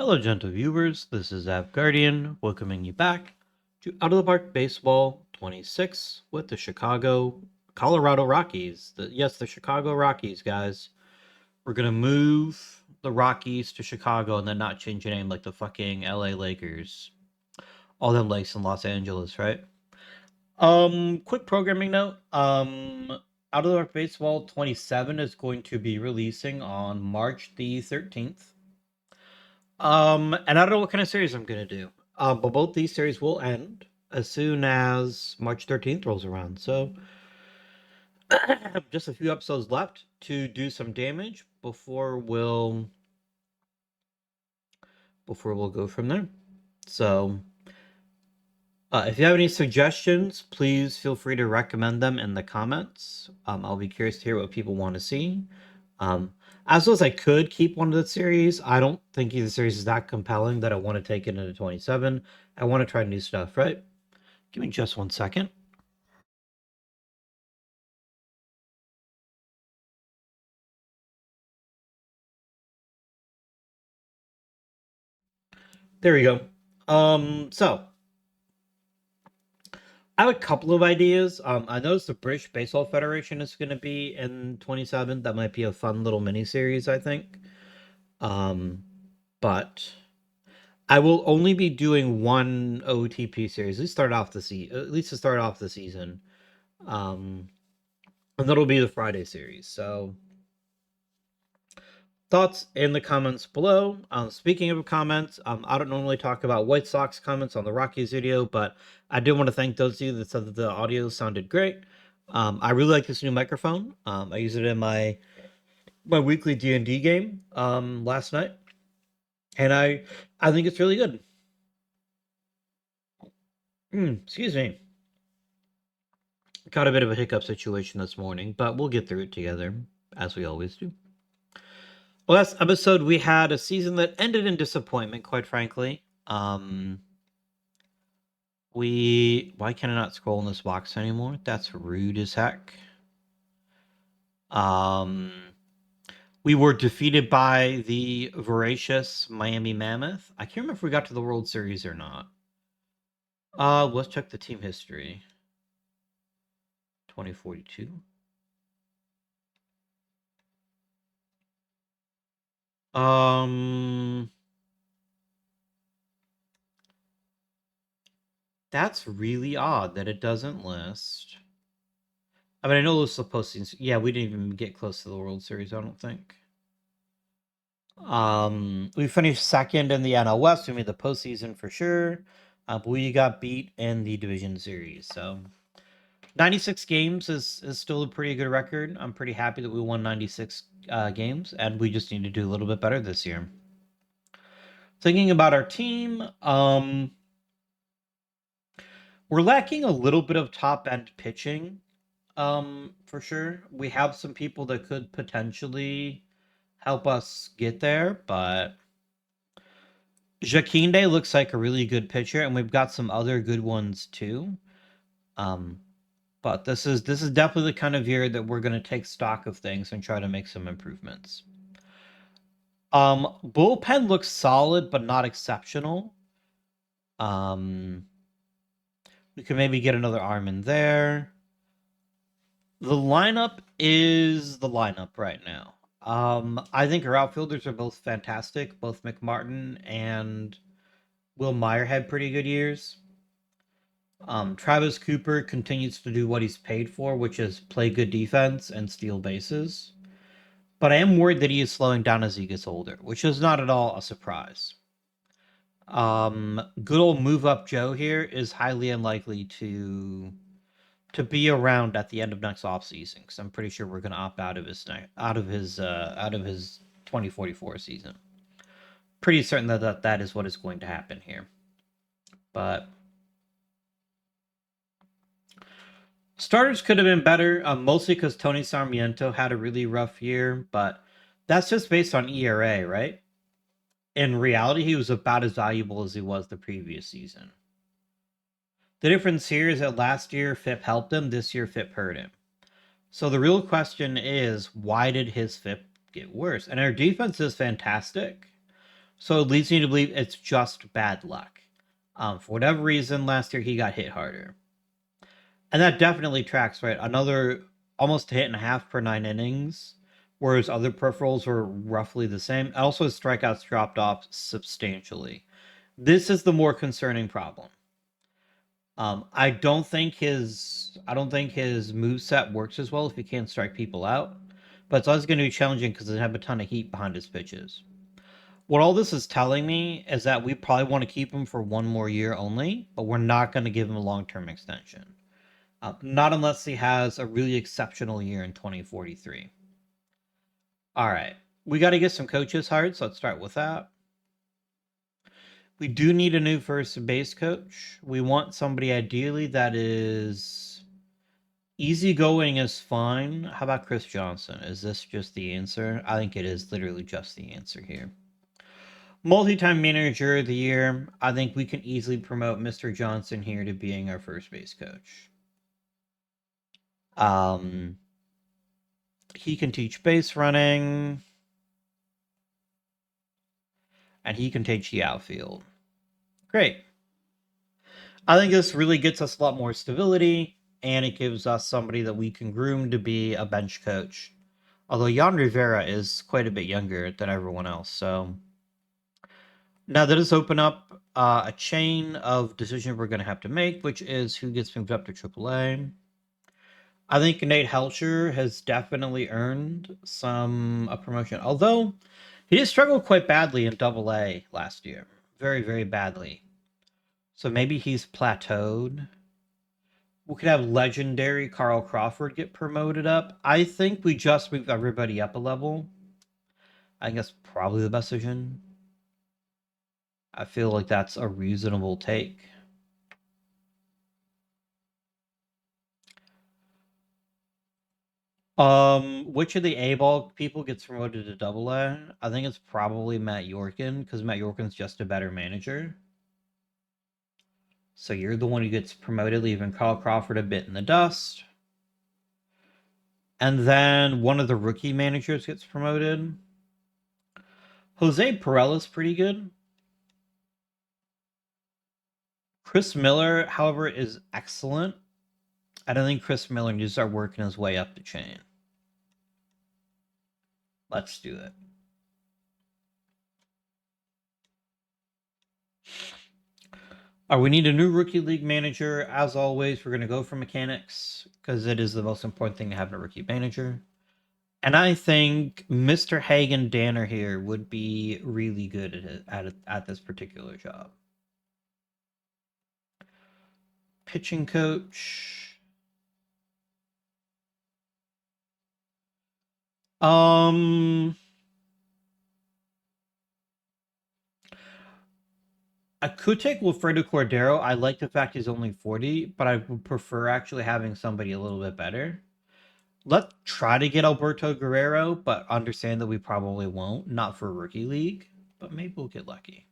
Hello, gentle viewers. This is Guardian, welcoming you back to Out of the Park Baseball 26 with the Colorado Rockies. The Chicago Rockies, guys. We're gonna move the Rockies to Chicago and then not change the name like the fucking LA Lakers. All them lakes in Los Angeles, right? Quick programming note. Out of the Park Baseball 27 is going to be releasing on March the 13th. And I don't know what kind of series I'm gonna do. But both these series will end as soon as March 13th rolls around. So just a few episodes left to do some damage before we'll go from there. So if you have any suggestions, please feel free to recommend them in the comments. I'll be curious to hear what people want to see. As well as I could keep one of the series, I don't think either series is that compelling that I want to take it into 27. I want to try new stuff, right? Give me just 1 second. There we go. So I have a couple of ideas. I noticed the British Baseball Federation is going to be in 27. That might be a fun little mini series, I think. But I will only be doing one OOTP series. At least to start off the season. And that'll be the Friday series. So thoughts in the comments below. Speaking of comments, I don't normally talk about White Sox comments on the Rockies video, but I do want to thank those of you that said that the audio sounded great. I really like this new microphone. I use it in my weekly D&D game last night, and I think it's really good. Excuse me. Got a bit of a hiccup situation this morning, but we'll get through it together, as we always do. Last episode, we had a season that ended in disappointment, quite frankly. Why can I not scroll in this box anymore? That's rude as heck. We were defeated by the voracious Miami Mammoth. I can't remember if we got to the World Series or not. Let's check the team history. 2042. That's really odd that it doesn't list. I mean, I know this is supposed to. Yeah, we didn't even get close to the World Series, I don't think. We finished second in the NL West. We made the postseason for sure. But we got beat in the division series. So 96 games is still a pretty good record. I'm pretty happy that we won 96 games, and we just need to do a little bit better this year. Thinking about our team, we're lacking a little bit of top end pitching. For sure. We have some people that could potentially help us get there, but Jaquinde looks like a really good pitcher, and we've got some other good ones too. But this is definitely the kind of year that we're going to take stock of things and try to make some improvements. Bullpen looks solid, but not exceptional. We could maybe get another arm in there. The lineup is the lineup right now. I think our outfielders are both fantastic. Both McMartin and Will Meyer had pretty good years. Travis Cooper continues to do what he's paid for, which is play good defense and steal bases. But I am worried that he is slowing down as he gets older, which is not at all a surprise. Good old move up Joe here is highly unlikely to be around at the end of next offseason, because I'm pretty sure we're going to opt out of his 2044 season. Pretty certain that is what is going to happen here. But starters could have been better, mostly because Tony Sarmiento had a really rough year, but that's just based on ERA, right? In reality, he was about as valuable as he was the previous season. The difference here is that last year FIP helped him, this year FIP hurt him. So the real question is, why did his FIP get worse? And our defense is fantastic. So it leads me to believe it's just bad luck. For whatever reason, last year he got hit harder. And that definitely tracks, right? Another almost a hit and a half per 9 innings, whereas other peripherals were roughly the same. Also, his strikeouts dropped off substantially. This is the more concerning problem. I don't think his moveset works as well if he can't strike people out, but it's always going to be challenging because they have a ton of heat behind his pitches. What all this is telling me is that we probably want to keep him for one more year only, but we're not going to give him a long-term extension. Not unless he has a really exceptional year in 2043. All right. We got to get some coaches hired, so let's start with that. We do need a new first base coach. We want somebody ideally that is easygoing is fine. How about Chris Johnson? Is this just the answer? I think it is literally just the answer here. Multi-time manager of the year. I think we can easily promote Mr. Johnson here to being our first base coach. He can teach base running, and he can teach the outfield. Great. I think this really gets us a lot more stability, and it gives us somebody that we can groom to be a bench coach. Although Jan Rivera is quite a bit younger than everyone else, so now that does open up a chain of decisions we're going to have to make, which is who gets moved up to AAA. I think Nate Helcher has definitely earned a promotion, although he did struggle quite badly in AA last year. Very, very badly. So maybe he's plateaued. We could have legendary Carl Crawford get promoted up. I think we just moved everybody up a level. I think that's probably the best decision. I feel like that's a reasonable take. Which of the A-ball people gets promoted to AA? I think it's probably Matt Yorkin, because Matt Yorkin's just a better manager. So you're the one who gets promoted, leaving Carl Crawford a bit in the dust. And then one of the rookie managers gets promoted. Jose Perella's pretty good. Chris Miller, however, is excellent. I don't think Chris Miller needs to start working his way up the chain. Let's do it. We need a new rookie league manager. As always, we're going to go for mechanics because it is the most important thing to have in a rookie manager. And I think Mr. Hagen Danner here would be really good at this particular job. Pitching coach. I could take Wilfredo Cordero. I like the fact he's only 40, but I would prefer actually having somebody a little bit better. Let's try to get Alberto Guerrero, but understand that we probably won't. Not for Rookie League, but maybe we'll get lucky.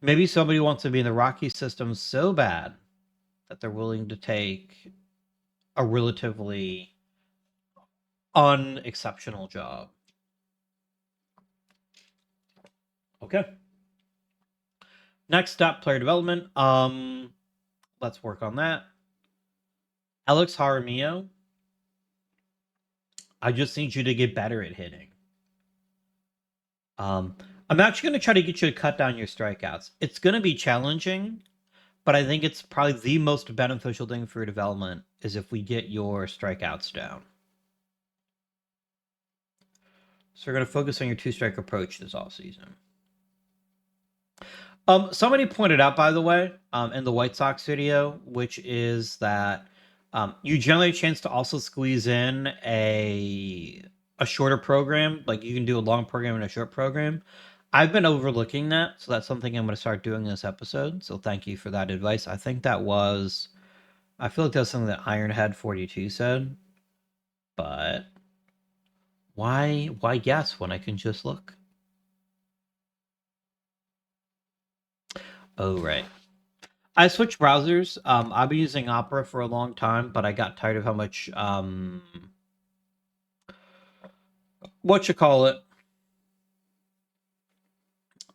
Maybe somebody wants to be in the Rocky system so bad that they're willing to take a relatively unexceptional job. Okay. Next up, player development. Let's work on that. Alex Jaramillo. I just need you to get better at hitting. I'm actually going to try to get you to cut down your strikeouts. It's going to be challenging, but I think it's probably the most beneficial thing for your development is if we get your strikeouts down. So we're going to focus on your two-strike approach this offseason. Somebody pointed out, by the way, in the White Sox video, which is that you generally have a chance to also squeeze in a shorter program. Like you can do a long program and a short program. I've been overlooking that, so that's something I'm going to start doing this episode. So thank you for that advice. I think I feel like that's something that Ironhead 42 said. But why guess when I can just look? Oh, right. I switched browsers. I've been using Opera for a long time, but I got tired of how much what you call it.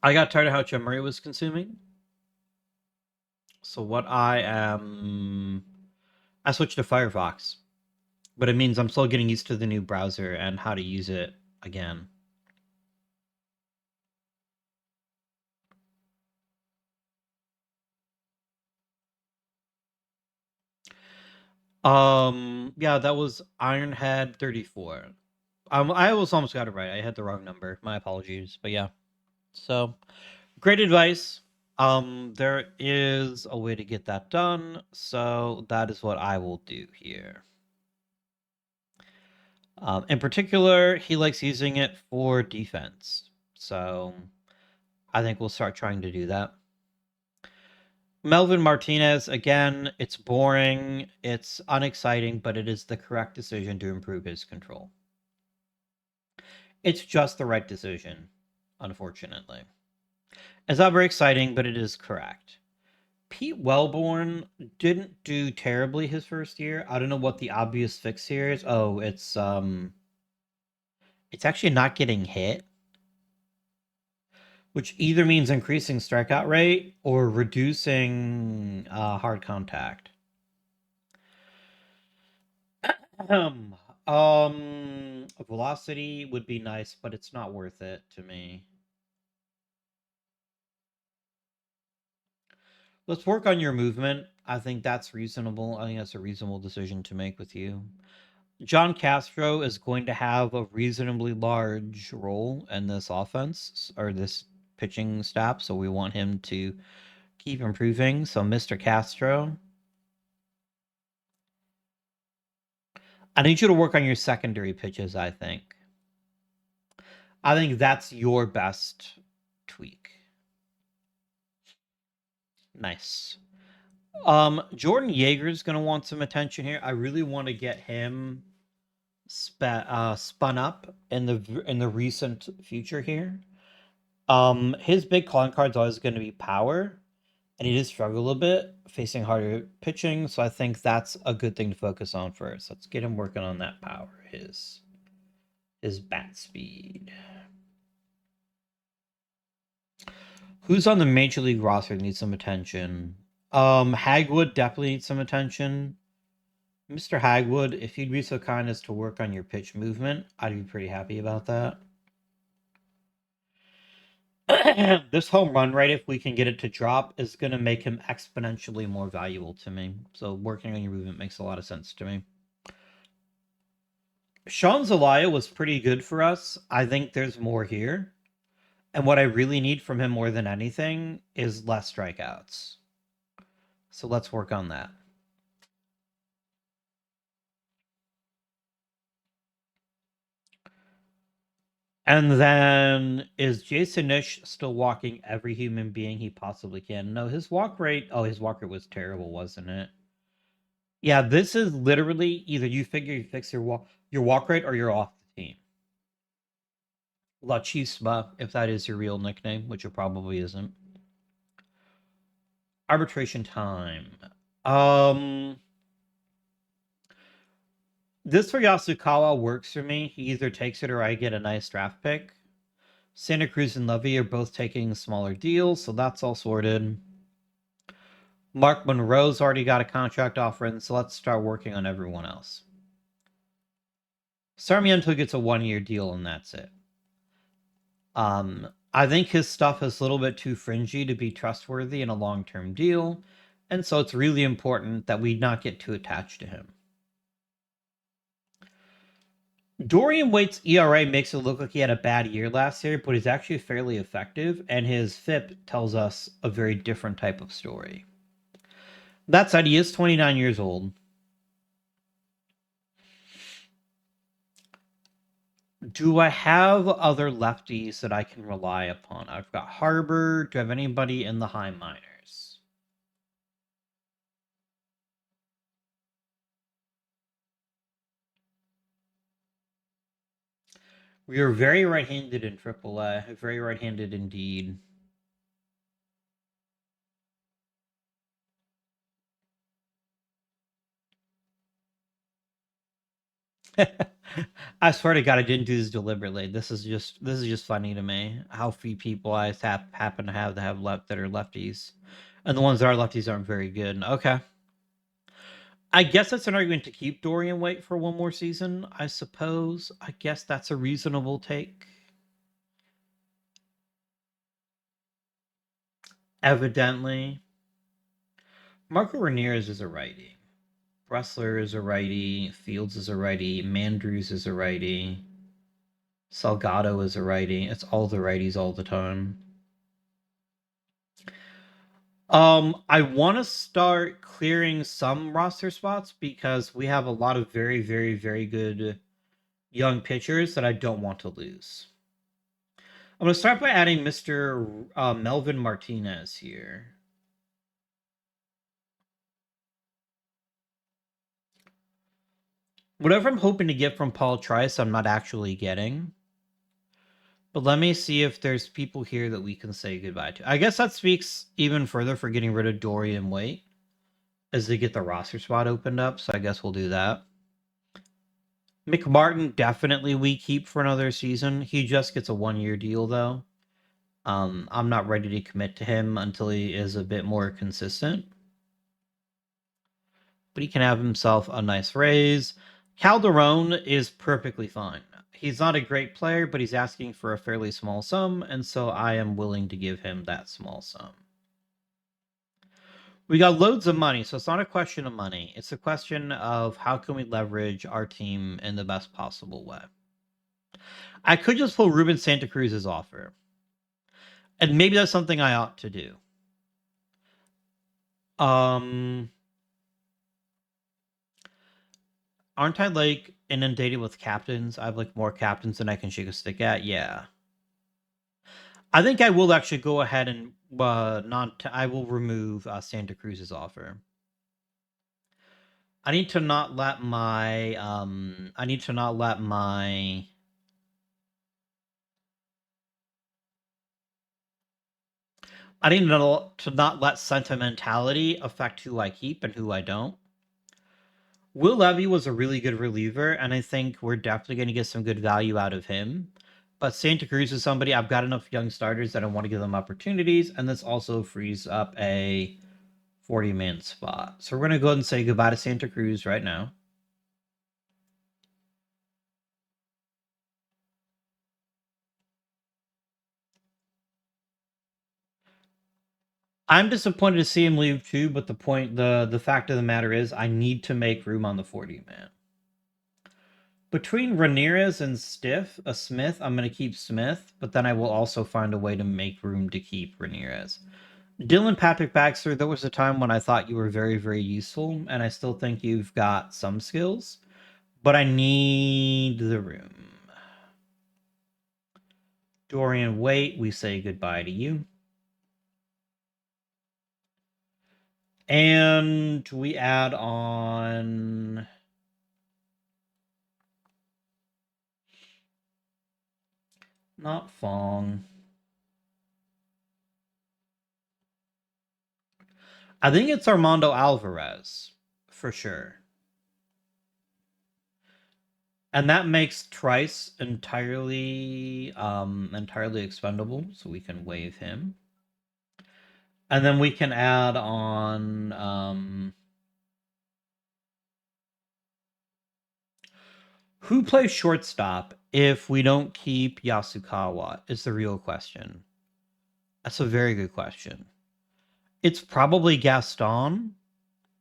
I got tired of how John Murray was consuming. So what I switched to Firefox, but it means I'm still getting used to the new browser and how to use it again. Yeah, that was Ironhead 34. I was almost got it right. I had the wrong number. My apologies. But yeah. So, great advice. There is a way to get that done, so that is what I will do here. In particular, he likes using it for defense. So, I think we'll start trying to do that. Melvin Martinez, again, it's boring, it's unexciting, but it is the correct decision to improve his control. It's just the right decision, unfortunately. It's not very exciting, but it is correct. Pete Wellborn didn't do terribly his first year. I don't know what the obvious fix here is. Oh, it's actually not getting hit, which either means increasing strikeout rate or reducing hard contact. Velocity would be nice, but it's not worth it to me. Let's work on your movement. I think that's reasonable. I think that's a reasonable decision to make with you. John Castro is going to have a reasonably large role in this offense or this pitching staff, so we want him to keep improving. So, Mr. Castro, I need you to work on your secondary pitches, I think. I think that's your best tweak. Nice. Jordan Yeager's going to want some attention here. I really want to get him spun up in the recent future here. His big calling card is always going to be power, and he did struggle a bit facing harder pitching. So I think that's a good thing to focus on first. Let's get him working on that power, his bat speed. Who's on the major league roster that needs some attention? Hagwood definitely needs some attention. Mr. Hagwood, if you'd be so kind as to work on your pitch movement, I'd be pretty happy about that. This home run rate, if we can get it to drop, is going to make him exponentially more valuable to me. So working on your movement makes a lot of sense to me. Sean Zelaya was pretty good for us. I think there's more here. And what I really need from him more than anything is less strikeouts. So let's work on that. And then is Jason Nish still walking every human being he possibly can? No, his walk rate. Oh, his walk rate was terrible, wasn't it? Yeah, this is literally either you fix your walk rate or you're off the team. La Chispa, if that is your real nickname, which it probably isn't. Arbitration time. This for Yasukawa works for me. He either takes it or I get a nice draft pick. Santa Cruz and Levy are both taking smaller deals, so that's all sorted. Mark Monroe's already got a contract offer in, so let's start working on everyone else. Sarmiento gets a 1-year deal, and that's it. I think his stuff is a little bit too fringy to be trustworthy in a long-term deal, and so it's really important that we not get too attached to him. Dorian Waite's ERA makes it look like he had a bad year last year, but he's actually fairly effective, and his FIP tells us a very different type of story. That said, he is 29 years old. Do I have other lefties that I can rely upon? I've got Harbor. Do I have anybody in the high minors? We are very right-handed in AAA. Very right-handed indeed. I swear to God, I didn't do this deliberately. This is just funny to me. How few people I happen to have left that are lefties, and the ones that are lefties aren't very good. Okay, I guess that's an argument to keep Dorian Waite for one more season. I suppose. I guess that's a reasonable take. Evidently, Marco Ramirez is a righty. Bressler is a righty. Fields is a righty. Mandrews is a righty. Salgado is a righty. It's all the righties all the time. I want to start clearing some roster spots because we have a lot of very, very, very good young pitchers that I don't want to lose. I'm going to start by adding Mr. Melvin Martinez here. Whatever I'm hoping to get from Paul Trice, I'm not actually getting. But let me see if there's people here that we can say goodbye to. I guess that speaks even further for getting rid of Dorian Waite as they get the roster spot opened up. So I guess we'll do that. McMartin definitely we keep for another season. He just gets a 1-year deal though. I'm not ready to commit to him until he is a bit more consistent. But he can have himself a nice raise. Calderon is perfectly fine. He's not a great player, but he's asking for a fairly small sum, and so I am willing to give him that small sum. We got loads of money, so it's not a question of money. It's a question of how can we leverage our team in the best possible way. I could just pull Ruben Santa Cruz's offer. And maybe that's something I ought to do. Aren't I like inundated with captains? I have like more captains than I can shake a stick at. Yeah. I think I will actually go ahead and I will remove Santa Cruz's offer. I need to not let my I need to not let my I need to not let sentimentality affect who I keep and who I don't. Will Levy was a really good reliever, and I think we're definitely going to get some good value out of him. But Santa Cruz is somebody I've got enough young starters that I want to give them opportunities, and this also frees up a 40-man spot. So we're going to go ahead and say goodbye to Santa Cruz right now. I'm disappointed to see him leave too, but the fact of the matter is I need to make room on the 40-man. Between Ramirez and Smith, I'm going to keep Smith, but then I will also find a way to make room to keep Ramirez. Dylan Patrick Baxter, there was a time when I thought you were very, very useful, and I still think you've got some skills, but I need the room. Dorian Waite, we say goodbye to you. And we add on not Fong. I think it's Armando Alvarez for sure. And that makes Trice entirely expendable, so we can waive him. And then we can add on who plays shortstop if we don't keep Yasukawa is the real question. That's a very good question. It's probably Gaston,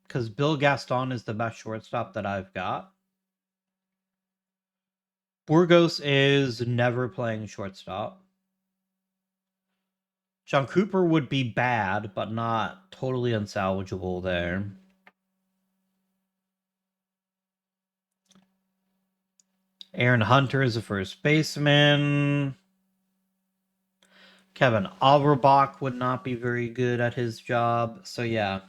because Bill Gaston is the best shortstop that I've got. Burgos is never playing shortstop. John Cooper would be bad, but not totally unsalvageable there. Aaron Hunter is a first baseman. Kevin Auerbach would not be very good at his job. So, yeah.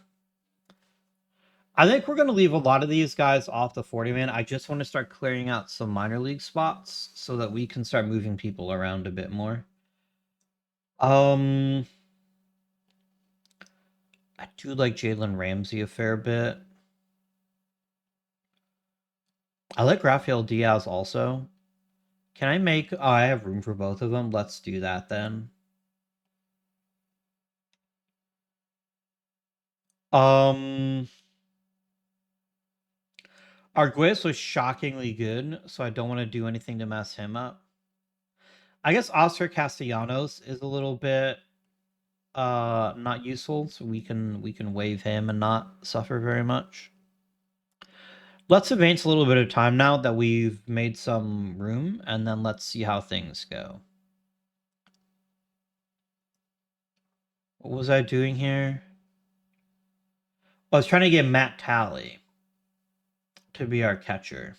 I think we're going to leave a lot of these guys off the 40-man. I just want to start clearing out some minor league spots so that we can start moving people around a bit more. I do like Jalen Ramsey a fair bit. I like Rafael Diaz also. Can I make... Oh, I have room for both of them. Let's do that then. Arguez was shockingly good, so I don't want to do anything to mess him up. I guess Oscar Castellanos is a little bit not useful, so we can waive him and not suffer very much. Let's advance a little bit of time now that we've made some room, and then let's see how things go. What was I doing here? I was trying to get Matt Talley to be our catcher.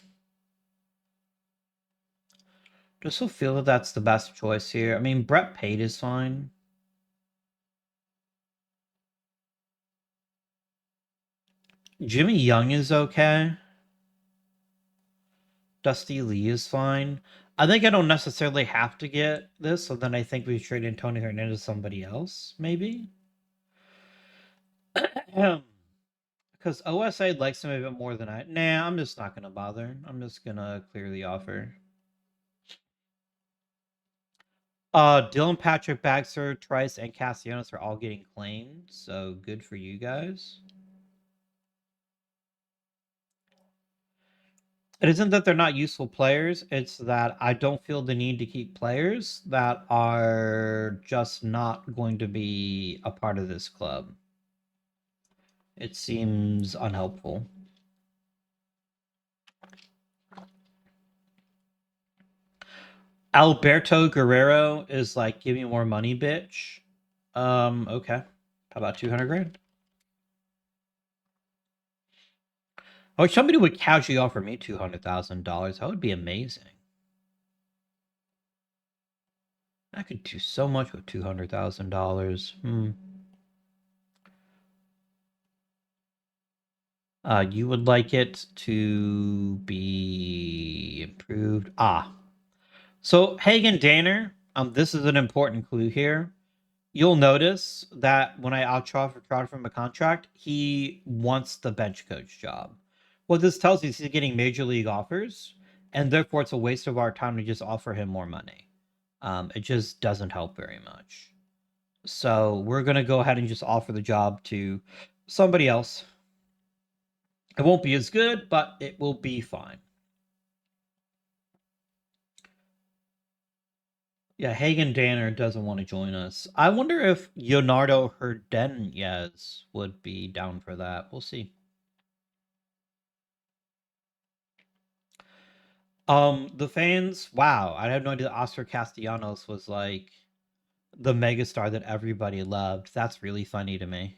Just so feel that that's the best choice here. I mean, Brett Pate is fine. Jimmy Young is okay. Dusty Lee is fine. I think I don't necessarily have to get this, so then I think we trade in Tony Hernandez to somebody else, maybe. Because OSA likes him a bit more than I. Nah, I'm just not gonna bother. I'm just gonna clear the offer. Dylan Patrick, Baxter, Trice, and Castellanos are all getting claimed, so good for you guys. It isn't that they're not useful players, it's that I don't feel the need to keep players that are just not going to be a part of this club. It seems unhelpful. Alberto Guerrero is like, give me more money, bitch. Okay. How about 200 grand? Oh, somebody would casually offer me $200,000. That would be amazing. I could do so much with $200,000. You would like it to be improved. So Hagen Danner, this is an important clue here. You'll notice that when I outtrot from a contract, he wants the bench coach job. What this tells you is he's getting major league offers, and therefore it's a waste of our time to just offer him more money. It just doesn't help very much. So we're gonna go ahead and just offer the job to somebody else. It won't be as good, but it will be fine. Yeah, Hagen Danner doesn't want to join us. I wonder if Leonardo Hernandez would be down for that. We'll see. The fans, wow, I had no idea Oscar Castellanos was like the megastar that everybody loved. That's really funny to me.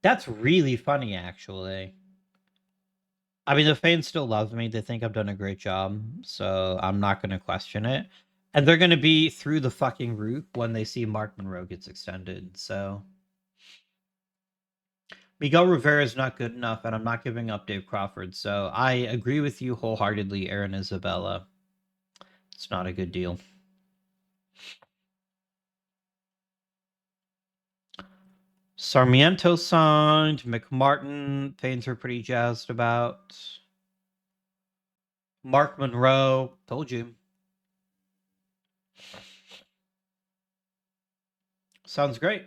That's really funny, actually. I mean, the fans still love me. They think I've done a great job, so I'm not going to question it. And they're going to be through the fucking roof when they see Mark Monroe gets extended. So Miguel Rivera is not good enough, and I'm not giving up Dave Crawford. So I agree with you wholeheartedly, Aaron Isabella. It's not a good deal. Sarmiento signed. McMartin, fans are pretty jazzed about. Mark Monroe, told you. Sounds great.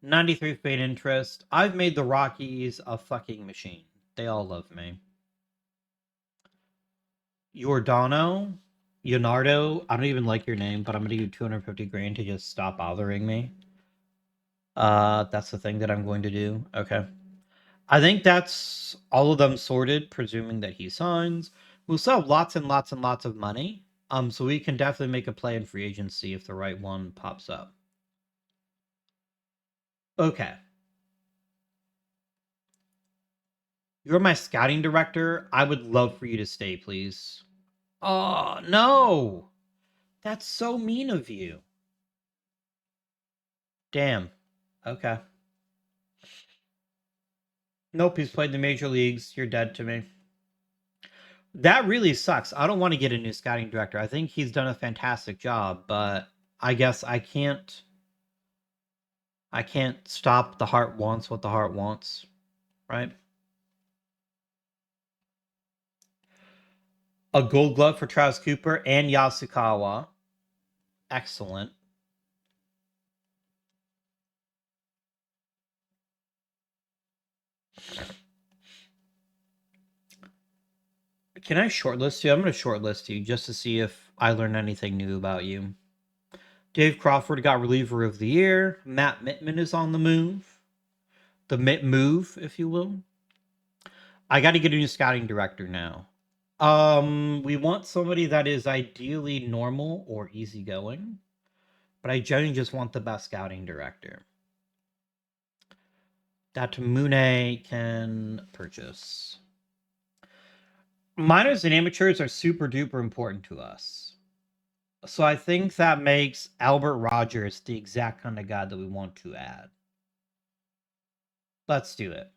93 fan interest. I've made the Rockies a fucking machine. They all love me. Giordano, Leonardo, I don't even like your name, but I'm gonna give you 250 grand to just stop bothering me. That's the thing that I'm going to do. Okay. I think that's all of them sorted, presuming that he signs. We'll still have lots and lots and lots of money. So we can definitely make a play in free agency if the right one pops up. Okay. You're my scouting director. I would love for you to stay, please. Oh, no. That's so mean of you. Damn. Okay. Nope, he's played the major leagues. You're dead to me. That really sucks. I don't want to get a new scouting director. I think he's done a fantastic job, but I guess I can't. I can't stop the heart wants what the heart wants, right? A gold glove for Travis Cooper and Yasukawa. Excellent. Can I shortlist you? I'm going to shortlist you just to see if I learn anything new about you. Dave Crawford got reliever of the year. Matt Mittman is on the move. The Mitt move, if you will. I got to get a new scouting director now. We want somebody that is ideally normal or easygoing, but I generally just want the best scouting director that Mune can purchase. Minors and amateurs are super duper important to us. So I think that makes Albert Rogers the exact kind of guy that we want to add. Let's do it.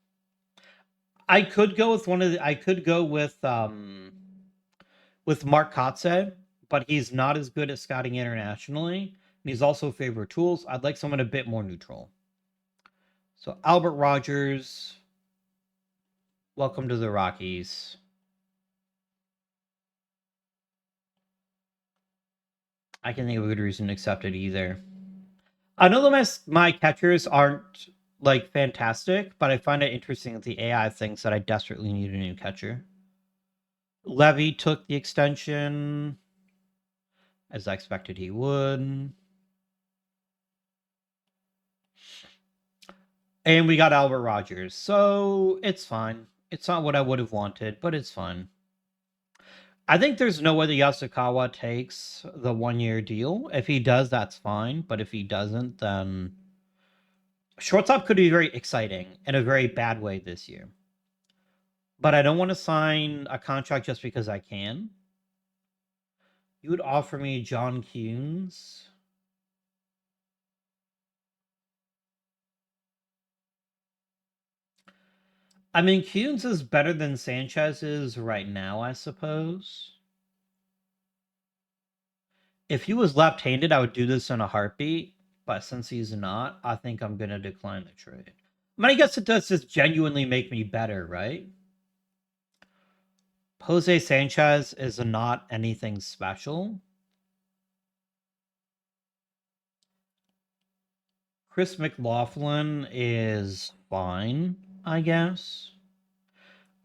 I could go with I could go with Mark Kotze, but he's not as good at scouting internationally. And he's also favorite tools. I'd like someone a bit more neutral. So Albert Rogers, welcome to the Rockies. I can think of a good reason to accept it either. I know that my catchers aren't like fantastic, but I find it interesting that the AI thinks that I desperately need a new catcher. Levy took the extension, as I expected he would. And we got Albert Rogers, so it's fine. It's not what I would have wanted, but it's fine. I think there's no way that Yasukawa takes the 1-year deal. If he does, that's fine. But if he doesn't, then shortstop could be very exciting in a very bad way this year. But I don't want to sign a contract just because I can. You would offer me John Kuhns. I mean, Kuhns is better than Sanchez is right now, I suppose. If he was left-handed, I would do this in a heartbeat. But since he's not, I think I'm going to decline the trade. I mean, I guess it does just genuinely make me better, right? Jose Sanchez is not anything special. Chris McLaughlin is fine, I guess.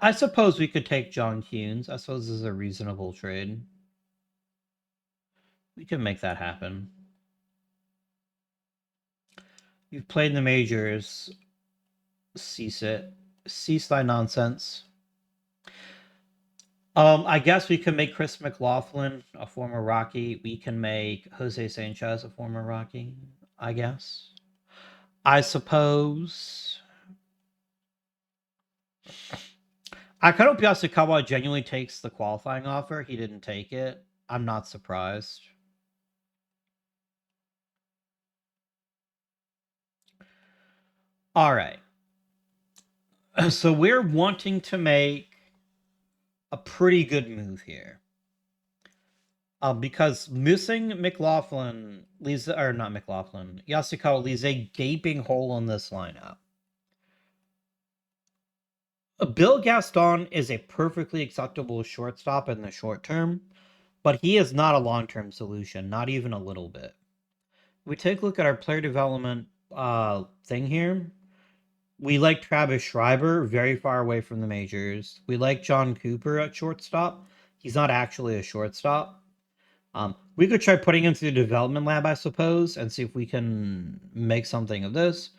I suppose we could take John Kuhns. I suppose this is a reasonable trade. We can make that happen. You've played in the majors. Cease it. Cease thy nonsense. I guess we can make Chris McLaughlin a former Rocky. We can make Jose Sanchez a former Rocky, I guess. I suppose. I kind of hope Yasukawa genuinely takes the qualifying offer. He didn't take it. I'm not surprised. All right. So we're wanting to make a pretty good move here. Because missing McLaughlin leaves, or not McLaughlin, Yasukawa leaves a gaping hole in this lineup. Bill Gaston is a perfectly acceptable shortstop in the short term, but he is not a long-term solution, not even a little bit. We take a look at our player development thing here. We like Travis Schreiber, very far away from the majors. We like John Cooper at shortstop. He's not actually a shortstop. We could try putting him through the development lab, I suppose, and see if we can make something of this.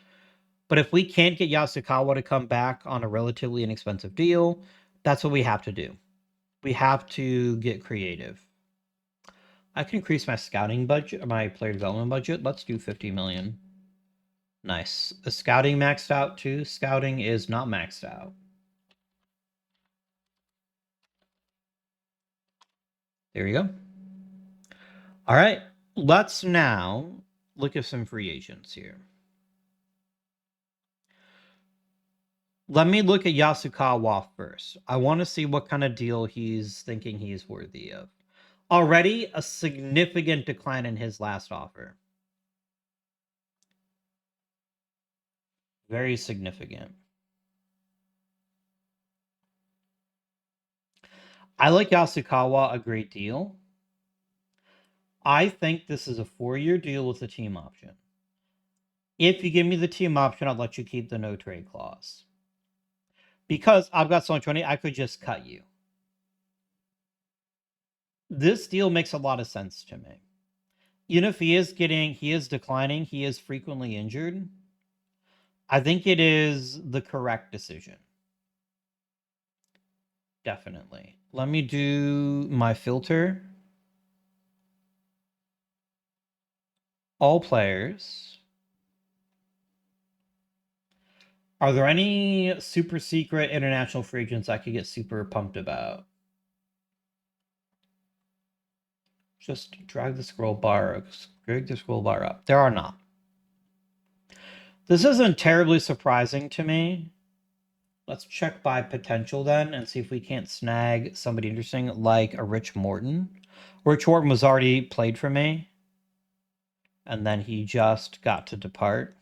But if we can't get Yasukawa to come back on a relatively inexpensive deal, that's what we have to do. We have to get creative. I can increase my scouting budget, my player development budget. Let's do 50 million. Nice. The scouting maxed out too. Scouting is not maxed out. There you go. All right. Let's now look at some free agents here. Let me look at Yasukawa first. I want to see what kind of deal he's thinking he's worthy of. Already a significant decline in his last offer. Very significant. I like Yasukawa a great deal. I think this is a 4-year deal with a team option. If you give me the team option, I'll let you keep the no trade clause. Because I've got so much money, I could just cut you. This deal makes a lot of sense to me. Even if he is declining, he is frequently injured. I think it is the correct decision. Definitely. Let me do my filter. All players. Are there any super secret international free agents I could get super pumped about? Just drag the scroll bar up. There are not. This isn't terribly surprising to me. Let's check by potential then and see if we can't snag somebody interesting like a Rich Morton. Rich Morton was already played for me, and then he just got to depart.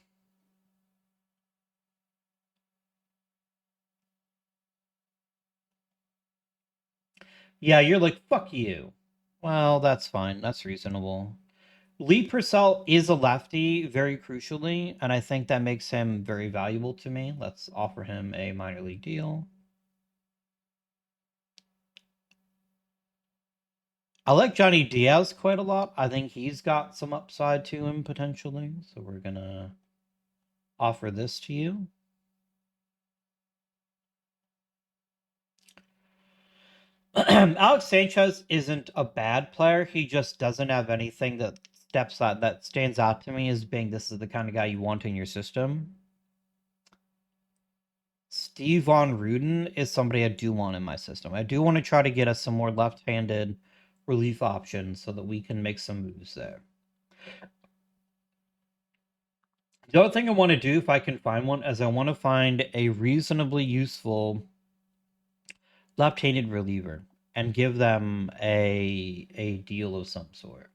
Yeah, you're like, fuck you. Well, that's fine. That's reasonable. Lee Purcell is a lefty, very crucially, and I think that makes him very valuable to me. Let's offer him a minor league deal. I like Johnny Diaz quite a lot. I think he's got some upside to him potentially. So we're going to offer this to you. Alex Sanchez isn't a bad player. He just doesn't have anything that stands out to me as being this is the kind of guy you want in your system. Steve Von Ruden is somebody I do want in my system. I do want to try to get us some more left-handed relief options so that we can make some moves there. The other thing I want to do, if I can find one, is I want to find a reasonably useful left-handed reliever and give them a deal of some sort.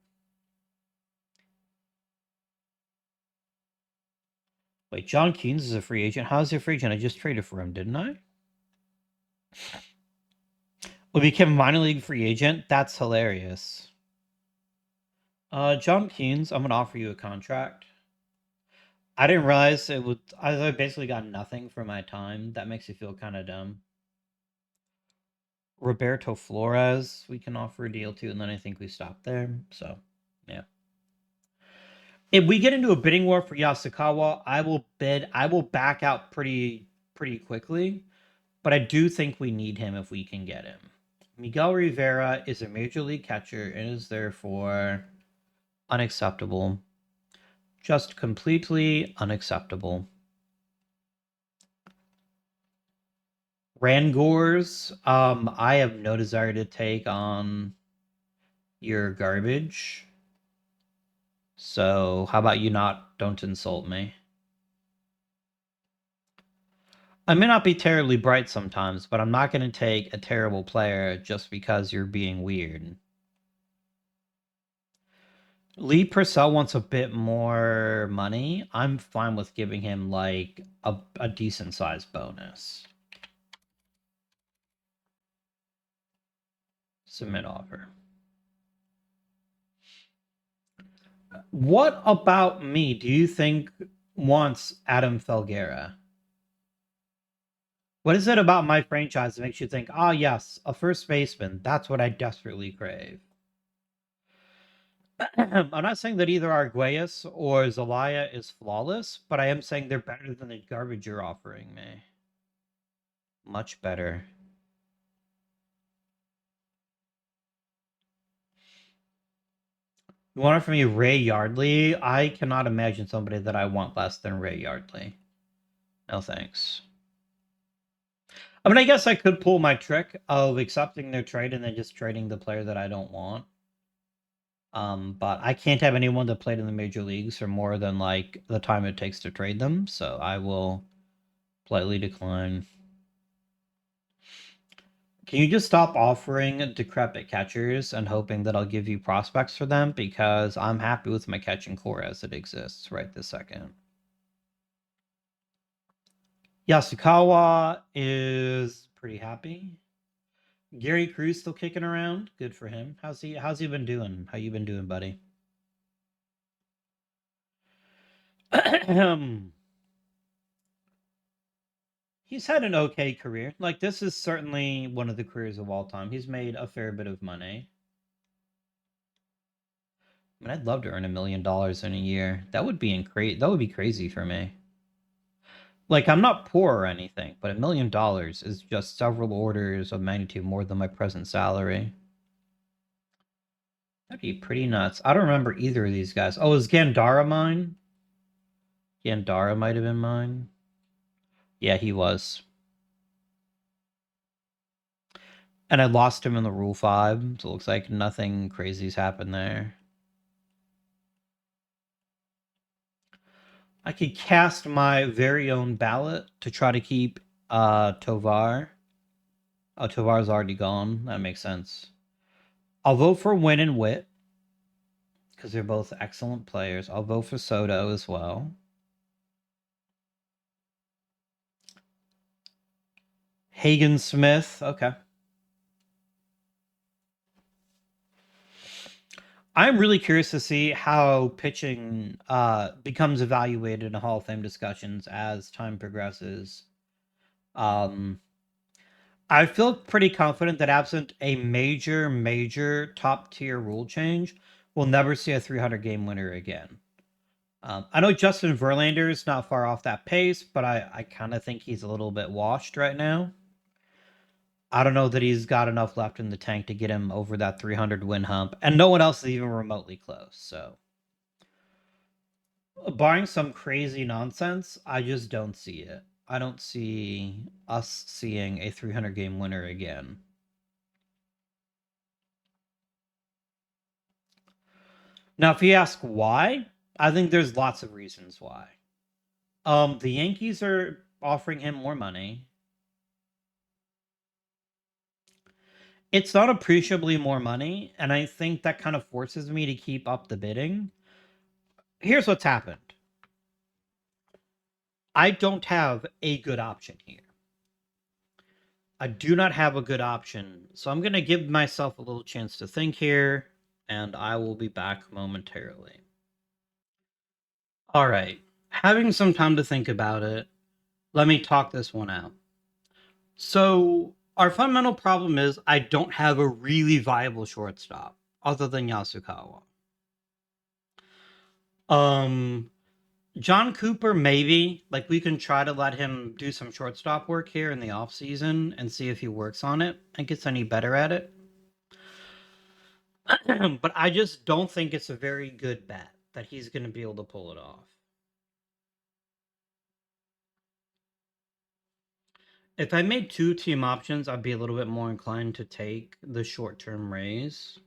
Wait, John Keynes is a free agent. How's he a free agent? I just traded for him, didn't I? Well, became a minor league free agent? That's hilarious. John Keynes, I'm going to offer you a contract. I didn't realize it would. I basically got nothing for my time. That makes you feel kind of dumb. Roberto Flores, we can offer a deal to, and then I think we stop there. So, yeah. If we get into a bidding war for Yasukawa, I will bid. I will back out pretty quickly, but I do think we need him if we can get him. Miguel Rivera is a major league catcher and is therefore unacceptable. Just completely unacceptable. Rangors, I have no desire to take on your garbage. So how about you don't insult me? I may not be terribly bright sometimes, but I'm not going to take a terrible player just because you're being weird. Lee Purcell wants a bit more money. I'm fine with giving him like a decent sized bonus. Submit offer. What about me do you think wants Adam Felguera? What is it about my franchise that makes you think, ah, yes, a first baseman, that's what I desperately crave? I'm not saying that either Arguelles or Zelaya is flawless, but I am saying they're better than the garbage you're offering me. Much better. You want it from me, Ray Yardley? I cannot imagine somebody that I want less than Ray Yardley. No thanks. I mean, I guess I could pull my trick of accepting their trade and then just trading the player that I don't want. But I can't have anyone that played in the major leagues for more than like the time it takes to trade them, so I will politely decline. Can you just stop offering decrepit catchers and hoping that I'll give you prospects for them? Because I'm happy with my catching core as it exists right this second. Yasukawa is pretty happy. Gary Cruz still kicking around. Good for him. How's he been doing? How you been doing, buddy? He's had an okay career. Like, this is certainly one of the careers of all time. He's made a fair bit of money. I mean, I'd love to earn $1 million in a year. That would be crazy for me. Like, I'm not poor or anything, but $1 million is just several orders of magnitude more than my present salary. That'd be pretty nuts. I don't remember either of these guys. Oh, is Gandara mine? Gandara might have been mine. Yeah, he was. And I lost him in the Rule 5, so it looks like nothing crazy's happened there. I could cast my very own ballot to try to keep Tovar. Oh, Tovar's already gone. That makes sense. I'll vote for Win and Wit, because they're both excellent players. I'll vote for Soto as well. Hagen Smith. Okay. I'm really curious to see how pitching becomes evaluated in Hall of Fame discussions as time progresses. Um, I feel pretty confident that absent a major top tier rule change, we'll never see a 300 game winner again. I know Justin Verlander is not far off that pace, but I kind of think he's a little bit washed right now. I don't know that he's got enough left in the tank to get him over that 300 win hump, and no one else is even remotely close. So, barring some crazy nonsense, I just don't see it. I don't see us seeing a 300 game winner again. Now, if you ask why, I think there's lots of reasons why. The Yankees are offering him more money. It's not appreciably more money, and I think that kind of forces me to keep up the bidding. Here's what's happened. I don't have a good option here. I do not have a good option, so I'm going to give myself a little chance to think here, and I will be back momentarily. All right. Having some time to think about it, let me talk this one out. So, our fundamental problem is I don't have a really viable shortstop other than Yasukawa. Um, John Cooper, maybe. Like, we can try to let him do some shortstop work here in the off season and see if he works on it and gets any better at it. But I just don't think it's a very good bet that he's going to be able to pull it off. If I made two team options, I'd be a little bit more inclined to take the short term raise.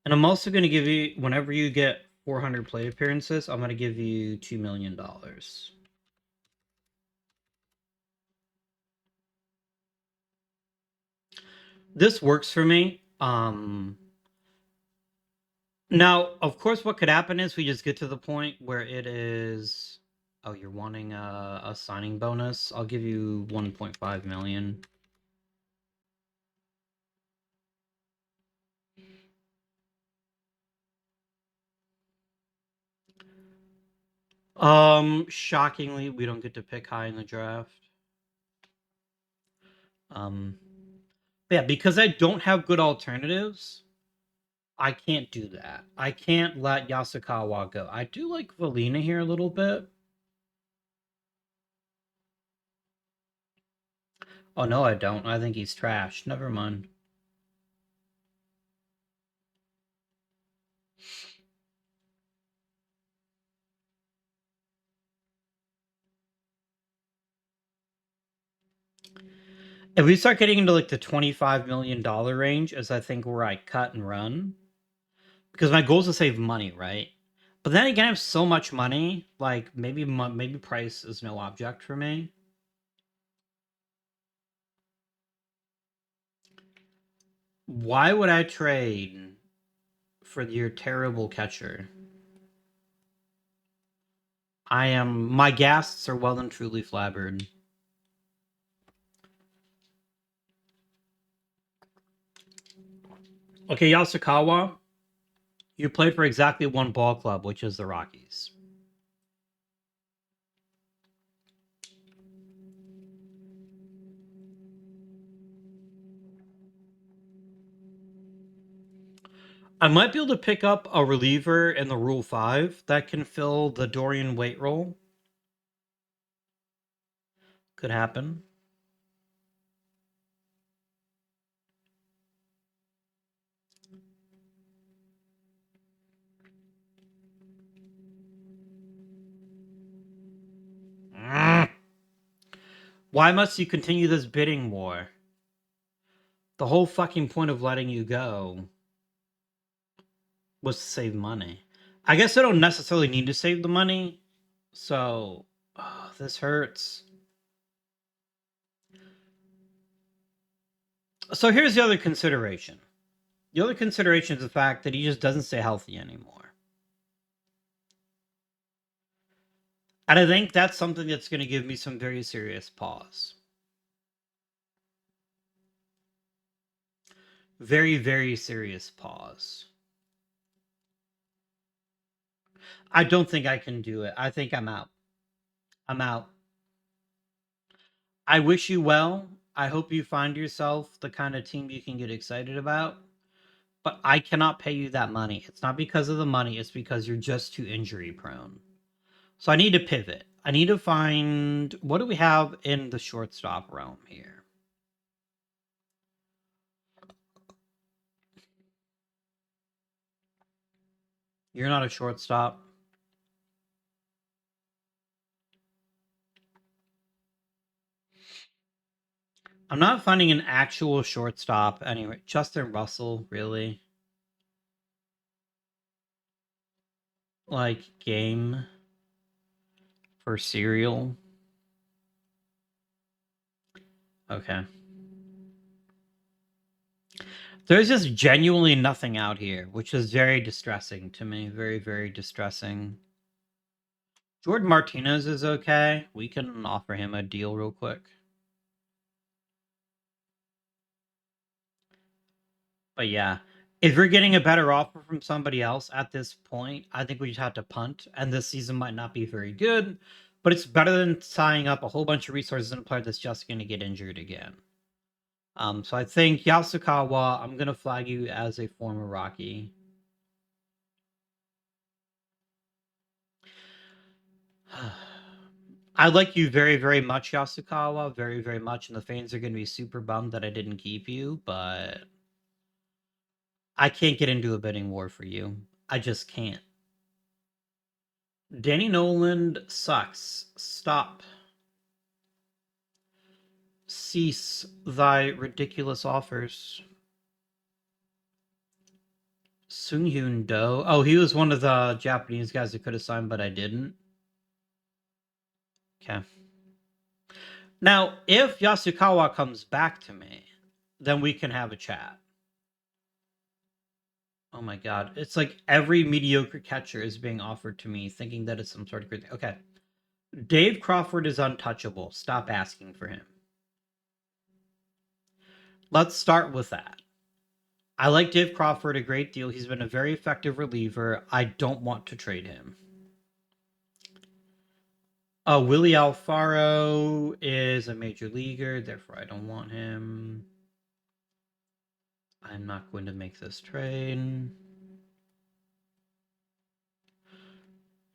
And I'm also going to give you, whenever you get 400 plate appearances, I'm going to give you $2 million. This works for me. Now, of course, what could happen is we just get to the point where it is. Oh, you're wanting a signing bonus? I'll give you 1.5 million. Shockingly, we don't get to pick high in the draft. Yeah, because I don't have good alternatives, I can't do that. I can't let Yasukawa go. I do like Valina here a little bit. Oh no, I don't. I think he's trash. Never mind. If we start getting into like the $25 million range, as I think where I cut and run, because my goal is to save money, right? But then again, I have so much money, like maybe price is no object for me. Why would I trade for your terrible catcher? My guests are well and truly flabbered. Okay, Yasukawa, you played for exactly one ball club, which is the Rockies. I might be able to pick up a reliever in the Rule 5 that can fill the Dorian Waite role. Could happen. Why must you continue this bidding war? The whole fucking point of letting you go was to save money. I guess I don't necessarily need to save the money, so this hurts. So here's the other consideration. The other consideration is the fact that he just doesn't stay healthy anymore. And I think that's something that's going to give me some very serious pause. Very, very serious pause. I don't think I can do it. I think I'm out. I'm out. I wish you well. I hope you find yourself the kind of team you can get excited about. But I cannot pay you that money. It's not because of the money, it's because you're just too injury prone. So I need to pivot. I need to find, what do we have in the shortstop realm here? You're not a shortstop. I'm not finding an actual shortstop anyway. Justin Russell, really? Like, game for cereal? Okay. There's just genuinely nothing out here, which is very distressing to me. Very, very distressing. Jordan Martinez is okay. We can offer him a deal real quick. But yeah, if you're getting a better offer from somebody else at this point, I think we just have to punt. And this season might not be very good, but it's better than tying up a whole bunch of resources in a player that's just going to get injured again. So I think Yasukawa, I'm going to flag you as a former Rocky. I like you very, very much, Yasukawa. Very, very much. And the fans are going to be super bummed that I didn't keep you, but I can't get into a bidding war for you. I just can't. Danny Noland sucks. Stop. Cease thy ridiculous offers. Sunghyun Do. Oh, he was one of the Japanese guys that could have signed, but I didn't. Okay. Now, if Yasukawa comes back to me, then we can have a chat. Oh my god. It's like every mediocre catcher is being offered to me, thinking that it's some sort of great thing. Okay. Dave Crawford is untouchable. Stop asking for him. Let's start with that. I like Dave Crawford a great deal. He's been a very effective reliever. I don't want to trade him. Willie Alfaro is a major leaguer, therefore I don't want him. I'm not going to make this trade.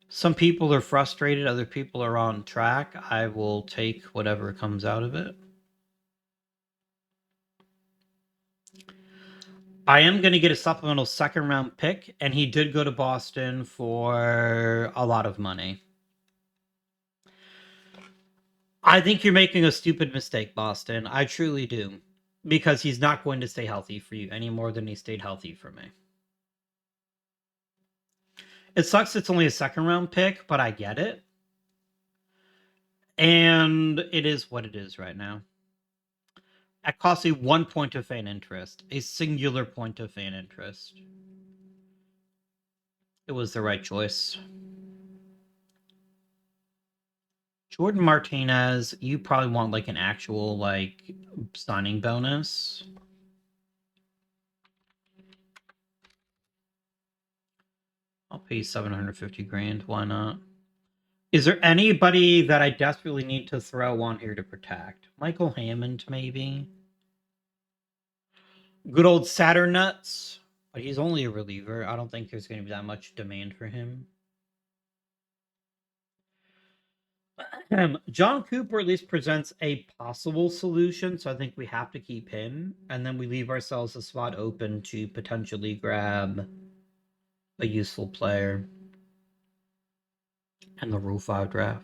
Some people are frustrated, other people are on track. I will take whatever comes out of it. I am going to get a supplemental second round pick, and he did go to Boston for a lot of money. I think you're making a stupid mistake, Boston. I truly do. Because he's not going to stay healthy for you any more than he stayed healthy for me. It sucks it's only a second round pick, but I get it. And it is what it is right now. It costs you 1 point of fan interest. A singular point of fan interest. It was the right choice. Jordan Martinez, you probably want like an actual like signing bonus. I'll pay 750 grand. Why not? Is there anybody that I desperately need to throw on here to protect? Michael Hammond, maybe? Good old Saturn Nuts. But he's only a reliever. I don't think there's going to be that much demand for him. John Cooper at least presents a possible solution, so I think we have to keep him. And then we leave ourselves a spot open to potentially grab a useful player in the Rule 5 draft.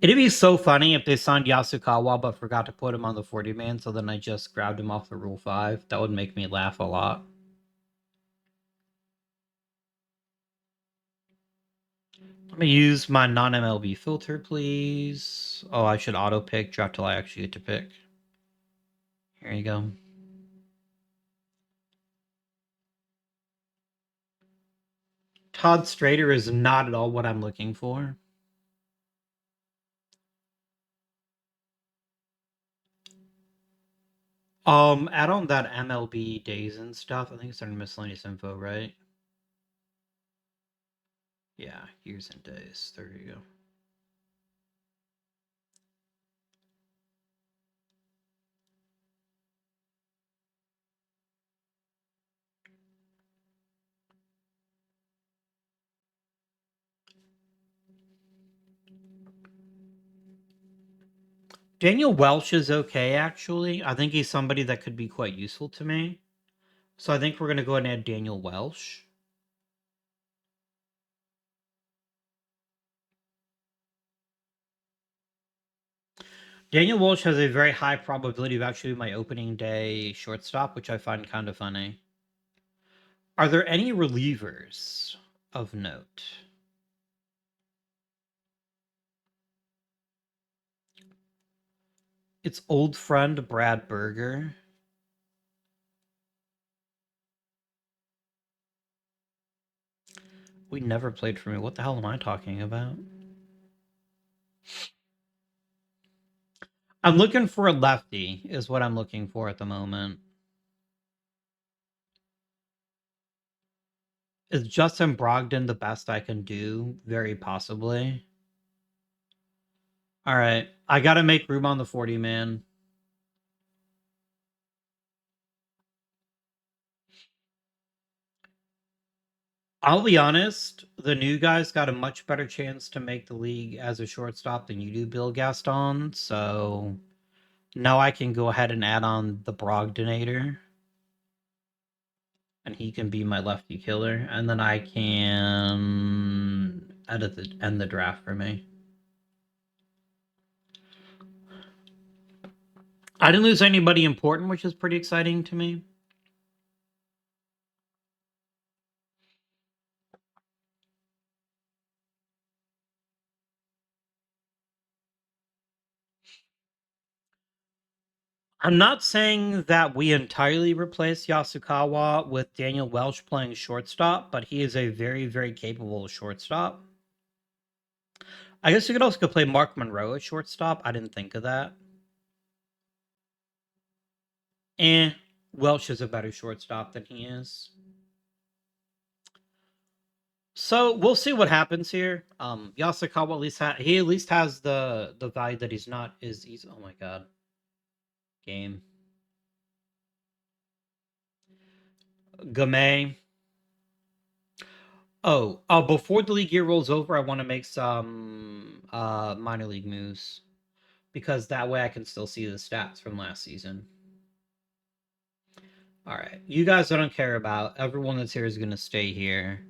It'd be so funny if they signed Yasukawa but forgot to put him on the 40-man, so then I just grabbed him off the Rule 5. That would make me laugh a lot. Let me use my non-MLB filter, please. Oh, I should auto-pick, draft till I actually get to pick. Here you go. Todd Strader is not at all what I'm looking for. Add on that MLB days and stuff. I think it's under miscellaneous info, right? Yeah, years and days. There you go. Daniel Welsh is okay, actually. I think he's somebody that could be quite useful to me. So I think we're going to go ahead and add Daniel Welsh. Daniel Welsh has a very high probability of actually my opening day shortstop, which I find kind of funny. Are there any relievers of note? It's old friend Brad Berger. We never played for me. What the hell am I talking about? I'm looking for a lefty, is what I'm looking for at the moment. Is Justin Brogdon the best I can do? Very possibly. All right. I got to make room on the 40 man. I'll be honest, the new guy's got a much better chance to make the league as a shortstop than you do, Bill Gaston. So now I can go ahead and add on the Brogdonator. And he can be my lefty killer. And then I can end the draft for me. I didn't lose anybody important, which is pretty exciting to me. I'm not saying that we entirely replace Yasukawa with Daniel Welsh playing shortstop, but he is a very, very capable shortstop. I guess you could also play Mark Monroe at shortstop. I didn't think of that. Welsh is a better shortstop than he is. So we'll see what happens here. Yasukawa at least has the value that he's not is he's oh my god. Game. Game. Before the league year rolls over, I want to make some minor league moves. Because that way I can still see the stats from last season. Alright. You guys I don't care about. Everyone that's here is gonna stay here.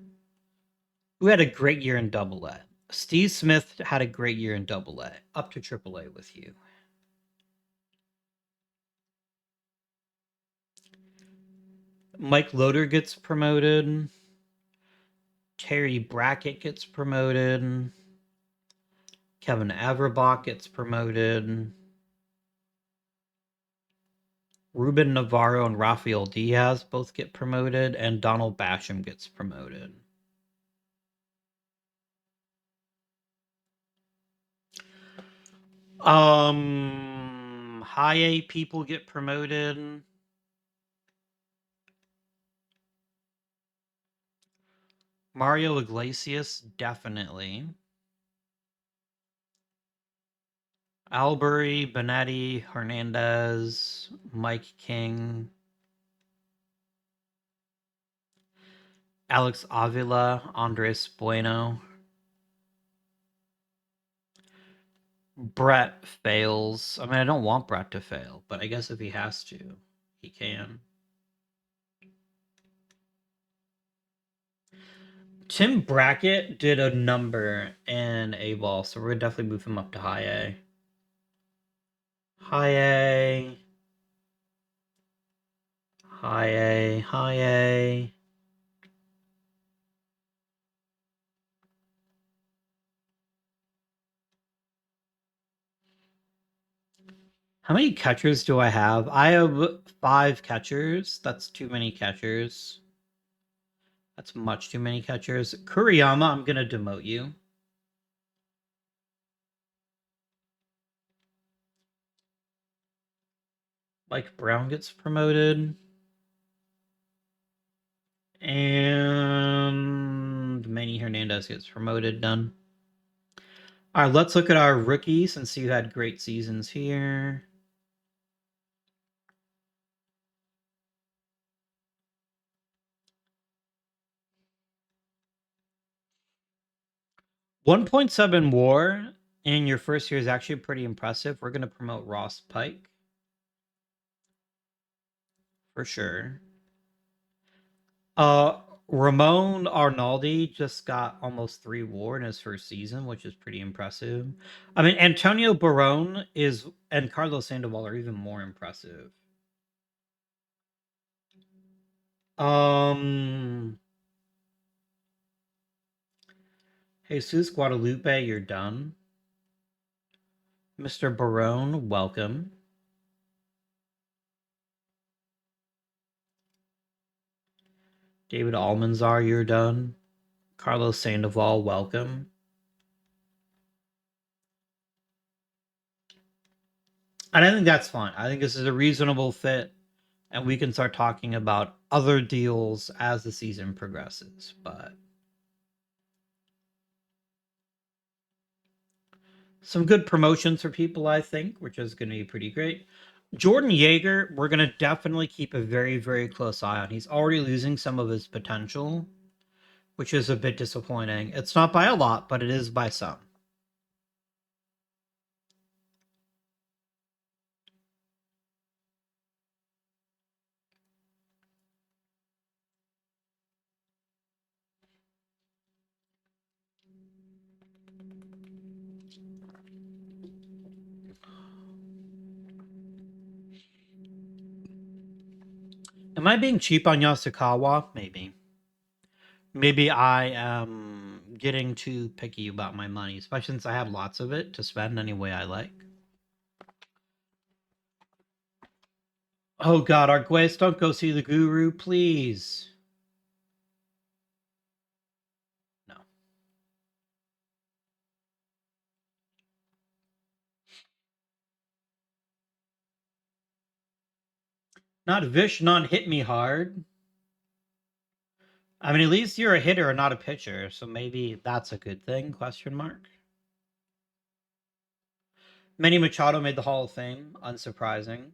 Who had a great year in Double A? Steve Smith had a great year in Double A. Up to Triple A with you. Mike Loder gets promoted. Terry Brackett gets promoted. Kevin Averbach gets promoted. Ruben Navarro and Rafael Diaz both get promoted. And Donald Basham gets promoted. High A people get promoted. Mario Iglesias, definitely. Albury, Benetti, Hernandez, Mike King, Alex Avila, Andres Bueno. Brett fails. I mean, I don't want Brett to fail, but I guess if he has to, he can. Tim Brackett did a number in A-ball, so we're gonna definitely move him up to high A. High A. High A. High A. How many catchers do I have? I have 5 catchers. That's too many catchers. That's much too many catchers. Kuriyama, I'm gonna demote you. Mike Brown gets promoted. And Manny Hernandez gets promoted. Done. All right, let's look at our rookies and see who had great seasons here. .7 WAR in your first year is actually pretty impressive. We're going to promote Ross Pike for sure. Ramon Arnaldi just got almost 3 WAR in his first season, which is pretty impressive. I mean, Antonio Barone and Carlos Sandoval are even more impressive. Jesus Guadalupe, you're done. Mr. Barone, welcome. David Almanzar, you're done. Carlos Sandoval, welcome. And I think that's fine. I think this is a reasonable fit, and we can start talking about other deals as the season progresses. But some good promotions for people, I think, which is going to be pretty great. Jordan Yeager, we're going to definitely keep a very, very close eye on. He's already losing some of his potential, which is a bit disappointing. It's not by a lot, but it is by some. Am I being cheap on Yasukawa? Maybe. Maybe I am getting too picky about my money, especially since I have lots of it to spend any way I like. Oh god, Arguez, don't go see the guru, please. No. Not Vish, not hit me hard. I mean, at least you're a hitter and not a pitcher, so maybe that's a good thing, question mark. Manny Machado made the Hall of Fame, unsurprising.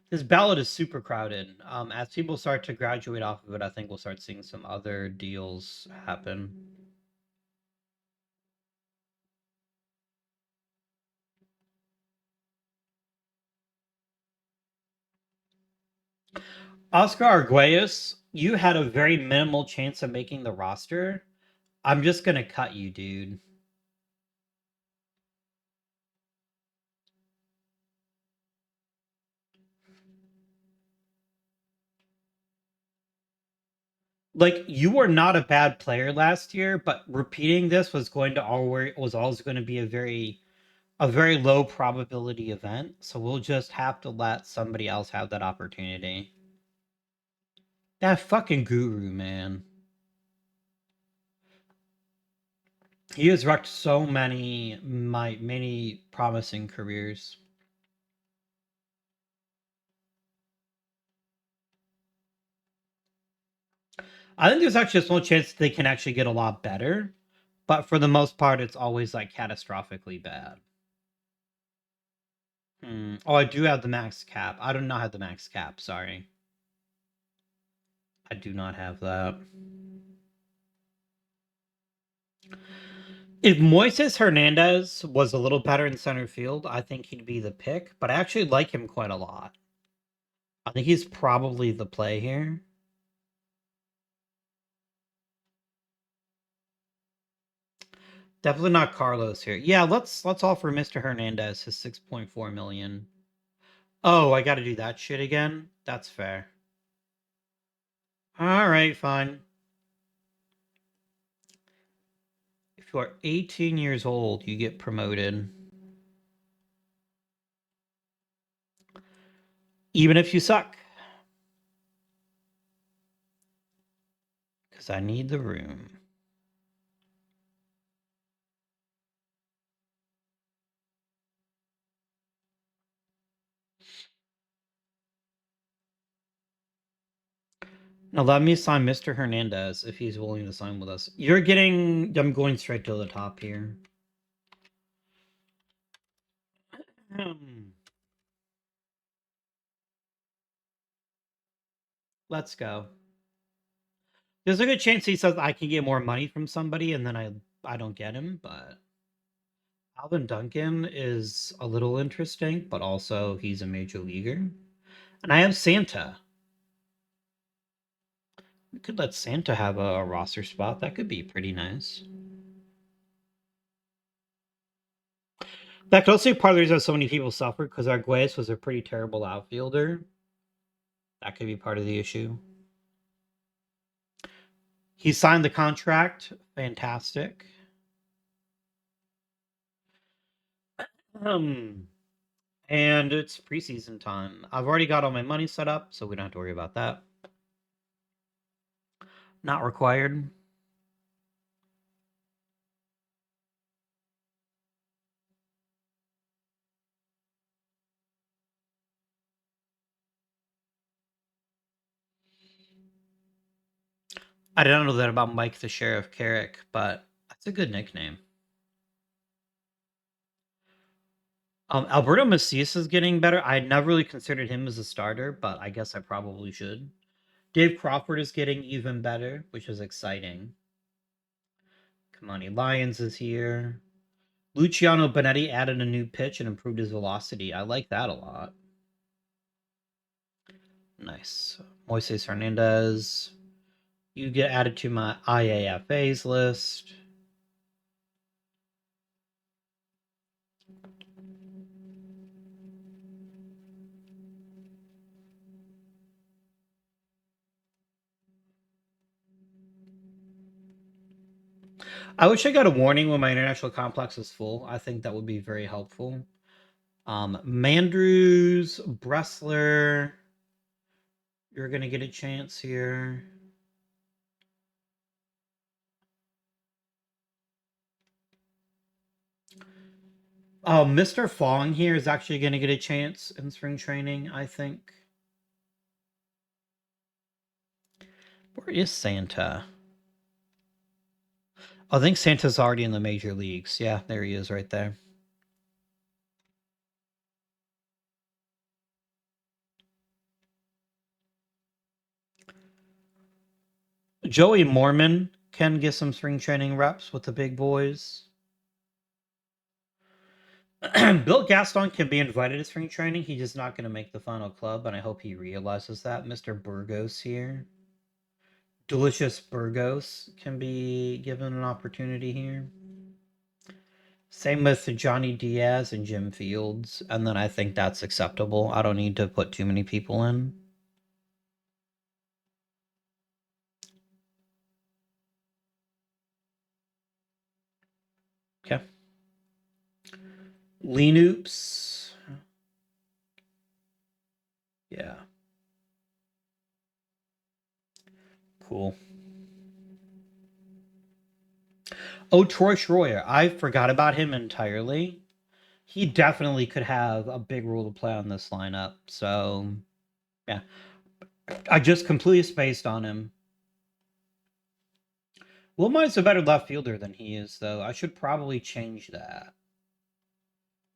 This ballot is super crowded. As people start to graduate off of it, I think we'll start seeing some other deals happen. Oscar Arguelles, you had a very minimal chance of making the roster. I'm just gonna cut you, dude. Like, you were not a bad player last year, but repeating this was always going to be a very low probability event. So we'll just have to let somebody else have that opportunity. That fucking guru, man. He has wrecked so many promising careers. I think there's actually a small chance they can actually get a lot better, but for the most part, it's always like catastrophically bad. Oh, I do have the max cap. I do not have the max cap. Sorry, I do not have that. If Moises Hernandez was a little better in center field, I think he'd be the pick. But I actually like him quite a lot. I think he's probably the play here. Definitely not Carlos here. Yeah, let's offer Mr. Hernandez his 6.4 million. Oh, I got to do that shit again. That's fair. All right, fine. If you are 18 years old, you get promoted. Even if you suck. Because I need the room. Now let me sign Mr. Hernandez if he's willing to sign with us. You're getting... I'm going straight to the top here. Let's go. There's a good chance he says I can get more money from somebody and then I don't get him, but Alvin Duncan is a little interesting, but also he's a major leaguer. And I have Santa. We could let Santa have a roster spot. That could be pretty nice. That could also be part of the reason so many people suffered because Arguez was a pretty terrible outfielder. That could be part of the issue. He signed the contract. Fantastic. And it's preseason time. I've already got all my money set up, so we don't have to worry about that. Not required. I don't know that about Mike the Sheriff Carrick, but that's a good nickname. Alberto Macias is getting better. I had never really considered him as a starter, but I guess I probably should. Dave Crawford is getting even better, which is exciting. Kamani Lyons is here. Luciano Benetti added a new pitch and improved his velocity. I like that a lot. Nice. Moises Hernandez. You get added to my IAFAs list. I wish I got a warning when my international complex is full. I think that would be very helpful. Mandrews, Bressler. You're going to get a chance here. Oh, Mr. Fong here is actually going to get a chance in spring training, I think. Where is Santa? I think Santa's already in the major leagues. Yeah, there he is right there. Joey Mormon can get some spring training reps with the big boys. Bill Gaston can be invited to spring training. He's just not going to make the final club, and I hope he realizes that. Mr. Burgos here. Delicious Burgos can be given an opportunity here. Same with Johnny Diaz and Jim Fields, and then I think that's acceptable. I don't need to put too many people in. Okay. Linoops. Yeah. Cool. Oh, Troy Schroyer. I forgot about him entirely. He definitely could have a big role to play on this lineup. So, yeah. I just completely spaced on him. Wilmot's a better left fielder than he is, though. I should probably change that.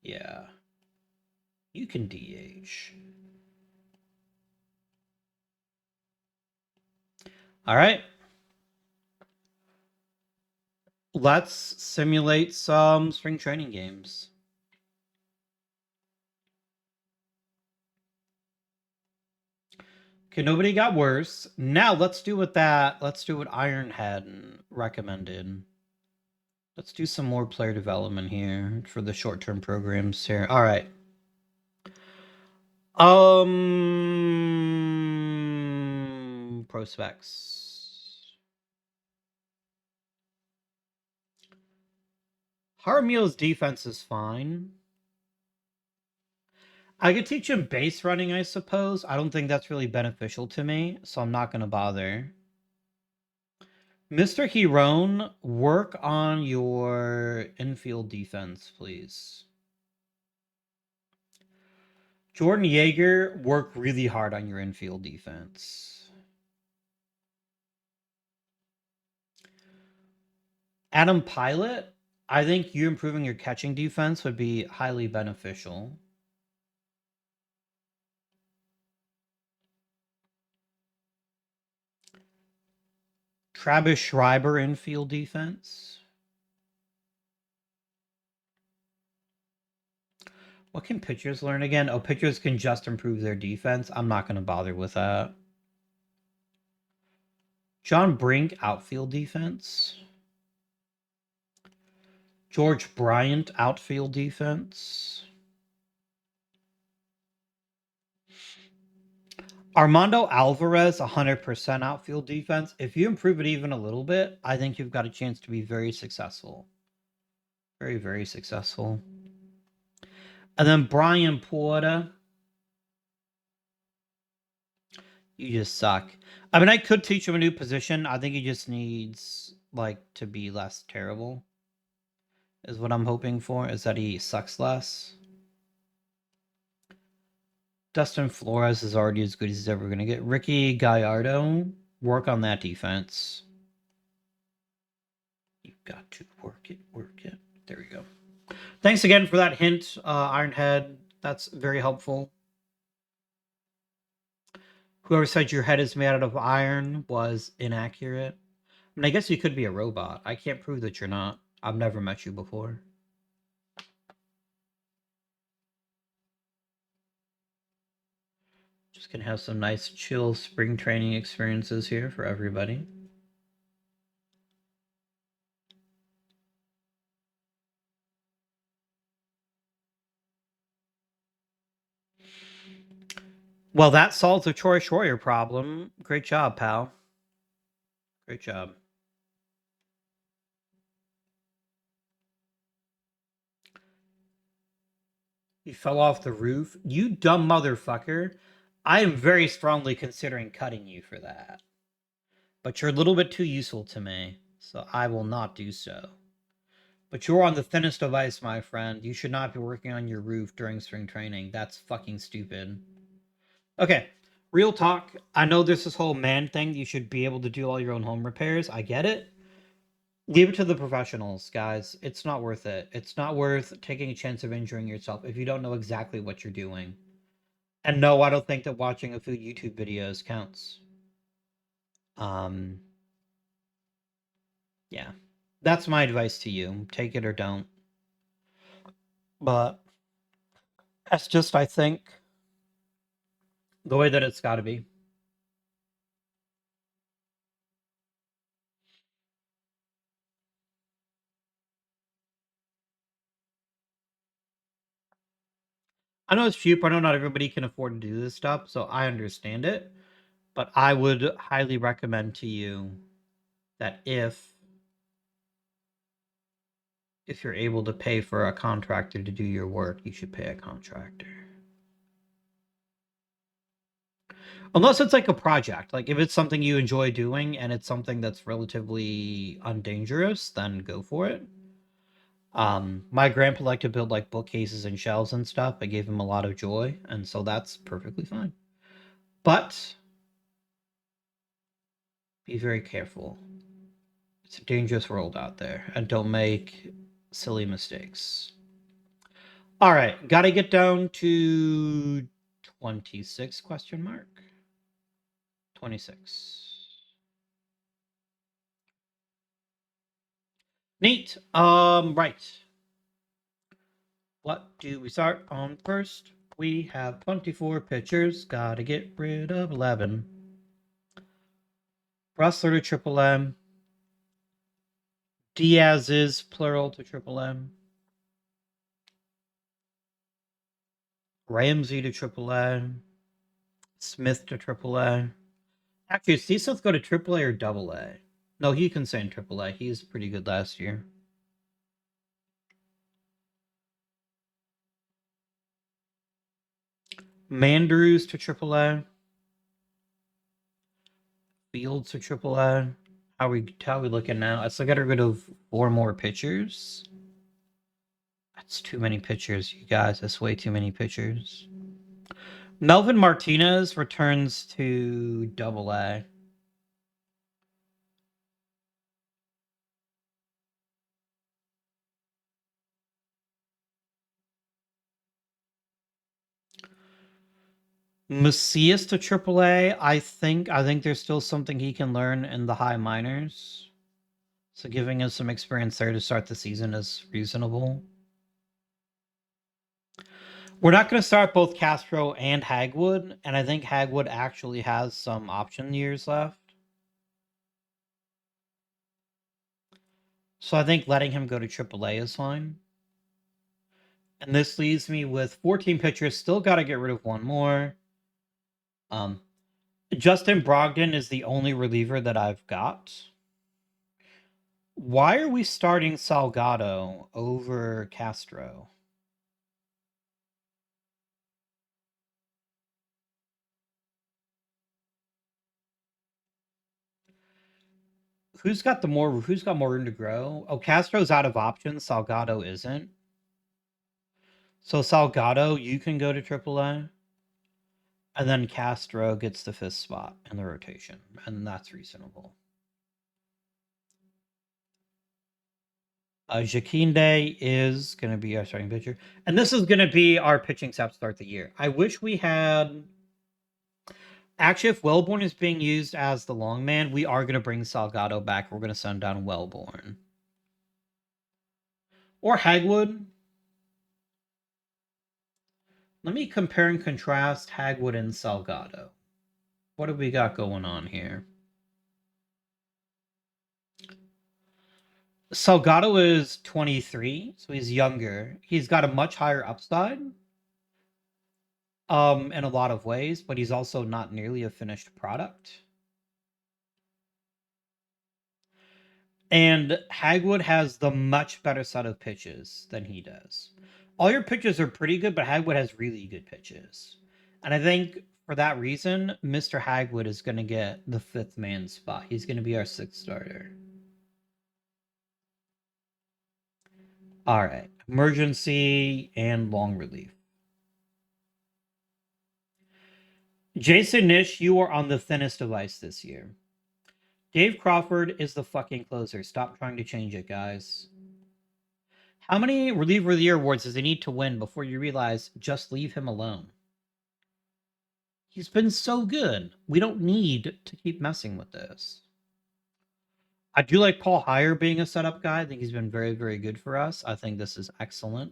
Yeah. You can DH. All right. Let's simulate some spring training games. Okay, nobody got worse. Now let's do what Iron had recommended. Let's do some more player development here for the short-term programs here. All right. Prospects. Jaramillo's defense is fine. I could teach him base running, I suppose. I don't think that's really beneficial to me, so I'm not going to bother. Mr. Hirone, work on your infield defense, please. Jordan Yeager, work really hard on your infield defense. Adam Pilot, I think you improving your catching defense would be highly beneficial. Travis Schreiber, infield defense. What can pitchers learn again? Oh, pitchers can just improve their defense. I'm not going to bother with that. John Brink, outfield defense. George Bryant, outfield defense. Armando Alvarez, 100% outfield defense. If you improve it even a little bit, I think you've got a chance to be very successful. Very, very successful. And then Brian Porter. You just suck. I mean, I could teach him a new position. I think he just needs, to be less terrible. Is what I'm hoping for, is that he sucks less. Dustin Flores is already as good as he's ever going to get. Ricky Gallardo, work on that defense. You've got to work it. There we go. Thanks again for that hint, Ironhead. That's very helpful. Whoever said your head is made out of iron was inaccurate. I mean, I guess you could be a robot. I can't prove that you're not. I've never met you before. Just gonna have some nice chill spring training experiences here for everybody. Well, that solves the Troy Schroyer problem. Great job, pal. Great job. You fell off the roof? You dumb motherfucker. I am very strongly considering cutting you for that. But you're a little bit too useful to me, so I will not do so. But you're on the thinnest of ice, my friend. You should not be working on your roof during spring training. That's fucking stupid. Okay, real talk. I know there's this whole man thing. You should be able to do all your own home repairs. I get it. Leave it to the professionals, guys. It's not worth it. It's not worth taking a chance of injuring yourself if you don't know exactly what you're doing. And no, I don't think that watching a food YouTube videos counts. Yeah. That's my advice to you. Take it or don't. But that's just, I think, the way that it's got to be. I know it's cheap. I know not everybody can afford to do this stuff, so I understand it. But I would highly recommend to you that if you're able to pay for a contractor to do your work, you should pay a contractor. Unless it's like a project. Like if it's something you enjoy doing and it's something that's relatively undangerous, then go for it. My grandpa liked to build like bookcases and shelves and stuff. It gave him a lot of joy, and so that's perfectly fine. But be very careful. It's a dangerous world out there, and don't make silly mistakes. All right, got to get down to 26 question mark. 26. Neat. Right. What do we start on first? We have 24 pitchers. Gotta get rid of 11. Rustler to Triple M. Diaz is plural to Triple M. Ramsey to Triple M. Smith to Triple A. Actually, does Smith go to Triple A or Double A? No, he can stay in Triple A. He was pretty good last year. Mandrews to Triple A. Fields to Triple A. How are we looking now? I still got to get rid of 4 more pitchers. That's too many pitchers, you guys. That's way too many pitchers. Melvin Martinez returns to Double A. Macias to Triple A. I think there's still something he can learn in the high minors. So giving us some experience there to start the season is reasonable. We're not going to start both Castro and Hagwood, and I think Hagwood actually has some option years left. So I think letting him go to AAA is fine. And this leaves me with 14 pitchers. Still got to get rid of 1 more. Justin Brogdon is the only reliever that I've got. Why are we starting Salgado over Castro? Who's got more room to grow? Oh, Castro's out of options. Salgado isn't. So Salgado, you can go to AAA. And then Castro gets the 5th spot in the rotation. And that's reasonable. Jaquinde is going to be our starting pitcher. And this is going to be our pitching staff to start the year. I wish we had... Actually, if Wellborn is being used as the long man, we are going to bring Salgado back. We're going to send down Wellborn. Or Hagwood. Let me compare and contrast Hagwood and Salgado. What have we got going on here? Salgado is 23, so he's younger. He's got a much higher upside. In a lot of ways, but he's also not nearly a finished product. And Hagwood has the much better set of pitches than he does. All your pitches are pretty good, but Hagwood has really good pitches. And I think for that reason, Mr. Hagwood is going to get the 5th man spot. He's going to be our 6th starter. All right. Emergency and long relief. Jason Nish, you are on the thinnest of ice this year. Dave Crawford is the fucking closer. Stop trying to change it, guys. How many reliever of the year awards does he need to win before you realize just leave him alone? He's been so good. We don't need to keep messing with this. I do like Paul Heyer being a setup guy. I think he's been very, very good for us. I think this is excellent.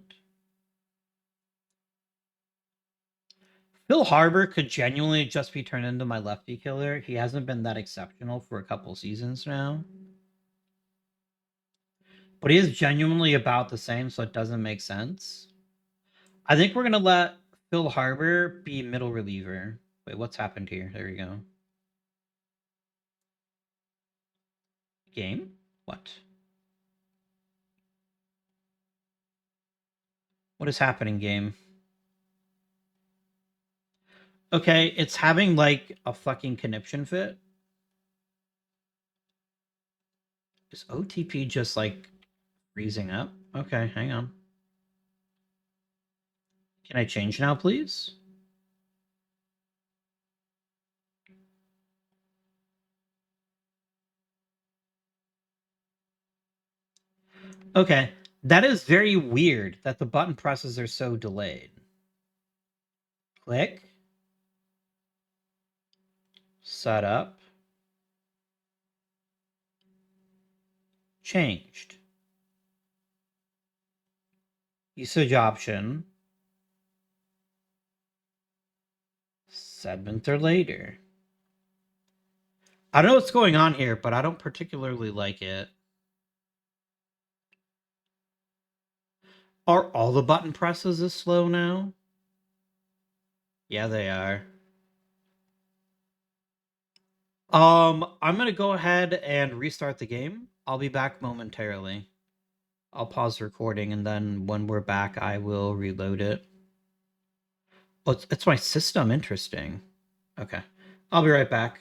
Phil Harbor could genuinely just be turned into my lefty killer. He hasn't been that exceptional for a couple seasons now. But he is genuinely about the same, so it doesn't make sense. I think we're going to let Phil Harbor be middle reliever. Wait, what's happened here? There we go. Game? What? What is happening, game? Okay, it's having like a fucking conniption fit. Is OTP just like freezing up? Okay, hang on. Can I change now, please? Okay, that is very weird that the button presses are so delayed. Click. Setup. Changed. Usage option. Segment or later. I don't know what's going on here, but I don't particularly like it. Are all the button presses as slow now? Yeah, they are. I'm gonna go ahead and restart the game. I'll be back momentarily. I'll pause the recording, and then when we're back, I will reload it. Oh, it's my system. Interesting. Okay. I'll be right back.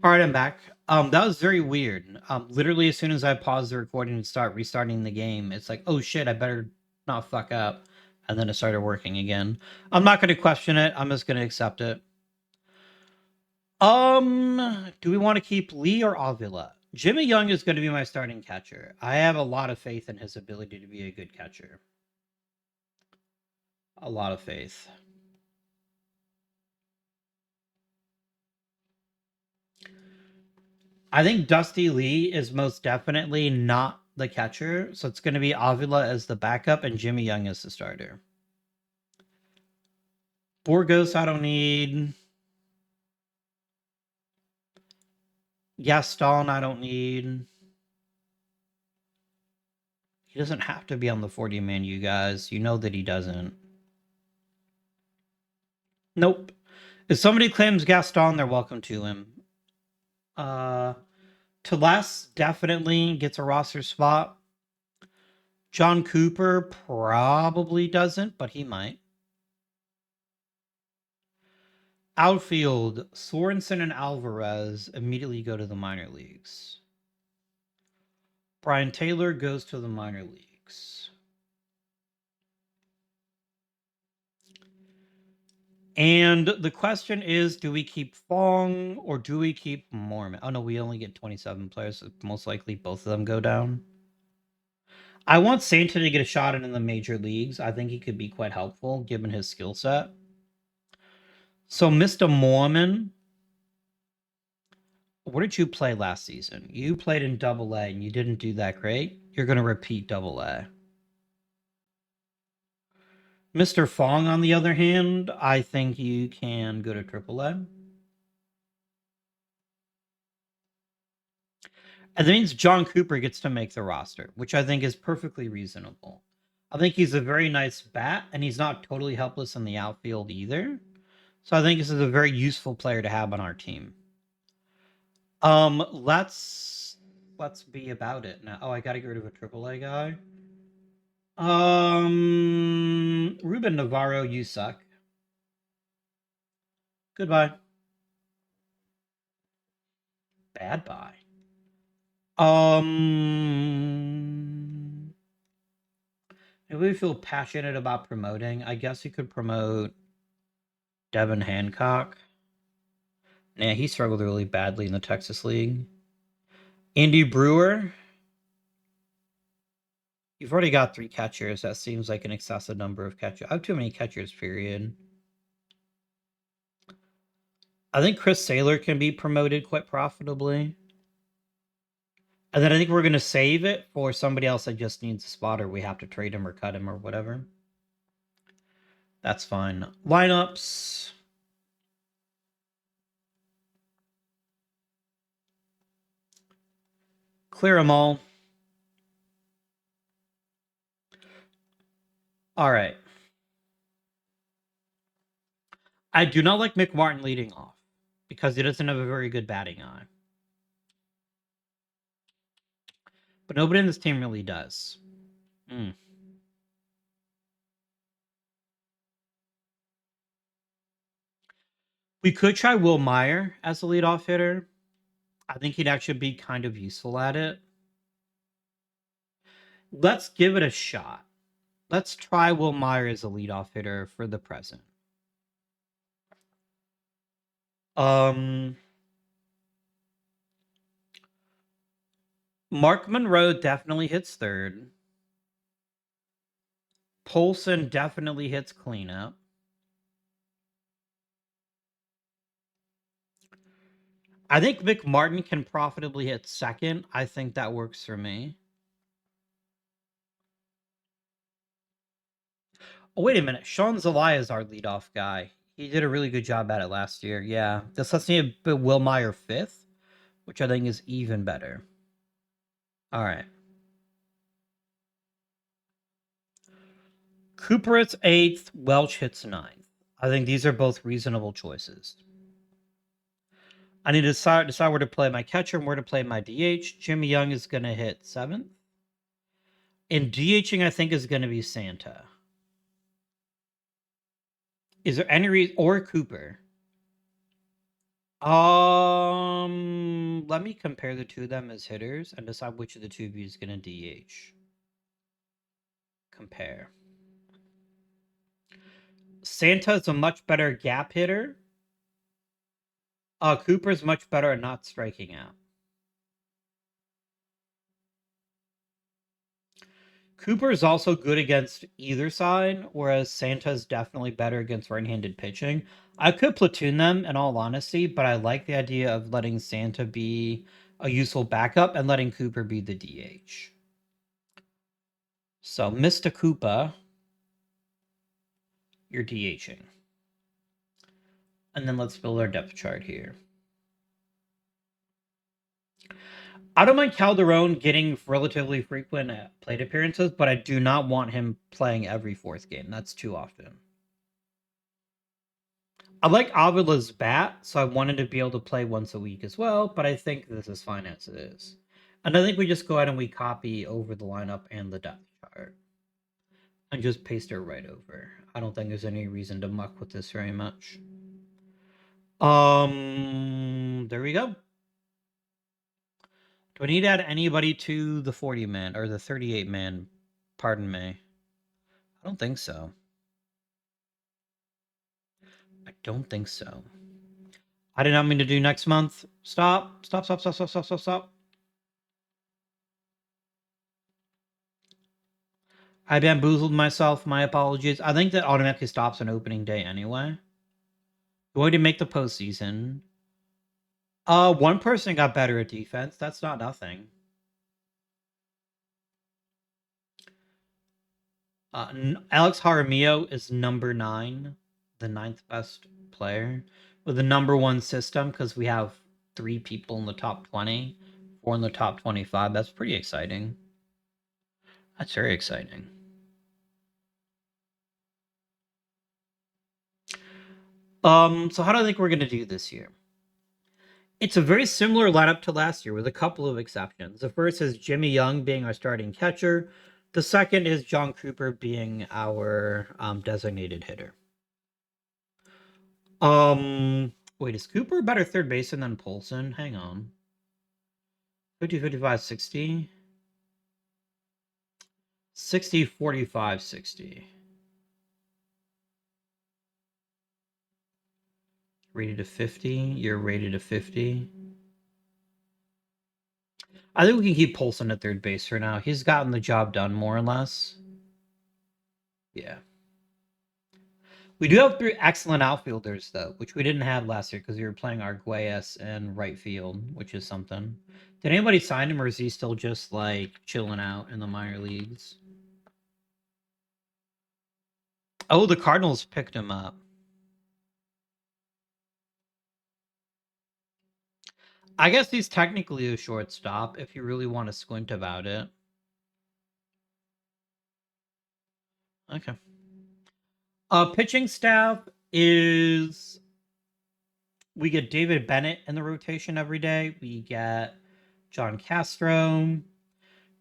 All right, I'm back. That was very weird. Literally as soon as I pause the recording and start restarting the game, it's like, oh shit, I better not fuck up. And then it started working again. I'm not gonna question it. I'm just gonna accept it. Do we want to keep Lee or Avila? Jimmy Young is going to be my starting catcher. I have a lot of faith in his ability to be a good catcher. A lot of faith. I think Dusty Lee is most definitely not the catcher, so it's going to be Avila as the backup and Jimmy Young as the starter. Burgos, I don't need. Gaston, I don't need. He doesn't have to be on the 40-man, you guys. You know that he doesn't. Nope. If somebody claims Gaston, they're welcome to him. Teles definitely gets a roster spot. John Cooper probably doesn't, but he might. Outfield, Sorensen and Alvarez immediately go to the minor leagues. Brian Taylor goes to the minor leagues. And the question is, do we keep Fong or do we keep Mormon? Oh no, we only get 27 players, so most likely both of them go down. I want Santa to get a shot in the major leagues. I think he could be quite helpful given his skill set. So Mr. Mormon, what did you play last season? You played in Double A and you didn't do that great. You're going to repeat Double A. Mr. Fong, on the other hand, I think you can go to Triple A. And that means John Cooper gets to make the roster, which I think is perfectly reasonable. I think he's a very nice bat, and he's not totally helpless in the outfield either. So I think this is a very useful player to have on our team. Let's be about it now. Oh, I gotta get rid of a AAA guy. Ruben Navarro, you suck. Goodbye. Bad bye. If we feel passionate about promoting, I guess you could promote Devin Hancock. Nah, he struggled really badly in the Texas League. Andy Brewer. You've already got 3 catchers. That seems like an excessive number of catchers. I have too many catchers, period. I think Chris Saylor can be promoted quite profitably. And then I think we're going to save it for somebody else that just needs a spot, or we have to trade him or cut him or whatever. That's fine. Lineups. Clear them all. All right. I do not like Mick Martin leading off because he doesn't have a very good batting eye. But nobody in this team really does. Hmm. We could try Will Meyer as a leadoff hitter. I think he'd actually be kind of useful at it. Let's give it a shot. Let's try Will Meyer as a leadoff hitter for the present. Mark Monroe definitely hits third. Polson definitely hits cleanup. I think McMartin can profitably hit second. I think that works for me. Oh, wait a minute. Sean Zelaya is our leadoff guy. He did a really good job at it last year. Yeah. This lets me put Will Meyer fifth, which I think is even better. All right. Cooper hits eighth. Welch hits ninth. I think these are both reasonable choices. I need to decide where to play my catcher and where to play my DH. Jimmy Young is going to hit seventh. And DHing, I think, is going to be Santa. Is there any reason, or Cooper? Let me compare the two of them as hitters and decide which of the two of you is going to DH. Compare. Santa is a much better gap hitter. Cooper's much better at not striking out. Cooper is also good against either side, whereas Santa is definitely better against right-handed pitching. I could platoon them in all honesty, but I like the idea of letting Santa be a useful backup and letting Cooper be the DH. So, Mr. Cooper, you're DHing. And then let's build our depth chart here. I don't mind Calderon getting relatively frequent plate appearances, but I do not want him playing every fourth game. That's too often. I like Avila's bat, so I wanted to be able to play once a week as well, but I think this is fine as it is. And I think we just go ahead and we copy over the lineup and the depth chart. And just paste it right over. I don't think there's any reason to muck with this very much. There we go. Do I need to add anybody to the 40-man, or the 38-man? Pardon me. I don't think so. I don't think so. I did not mean to do next month. Stop. Stop, stop, stop, stop, stop, stop, stop. I bamboozled myself. My apologies. I think that automatically stops on opening day anyway. Going to make the postseason. One person got better at defense. That's not nothing. Alex Jaramillo is number 9, the 9th best player with the number 1 system because we have 3 people in the top 20, 4 in the top 25. That's pretty exciting. That's very exciting. So how do I think we're going to do this year? It's a very similar lineup to last year with a couple of exceptions. The first is Jimmy Young being our starting catcher. The second is John Cooper being our designated hitter. Wait, is Cooper a better third baseman than Polson? Hang on. 50, 55, 60. 60, 45, 60. Rated to 50. You're rated to 50. I think we can keep Polson at third base for now. He's gotten the job done, more or less. Yeah. We do have 3 excellent outfielders, though, which we didn't have last year because we were playing Arguelles in right field, which is something. Did anybody sign him, or is he still just, like, chilling out in the minor leagues? Oh, the Cardinals picked him up. I guess he's technically a shortstop if you really want to squint about it. Okay. Pitching staff is, we get David Bennett in the rotation every day. We get John Castro.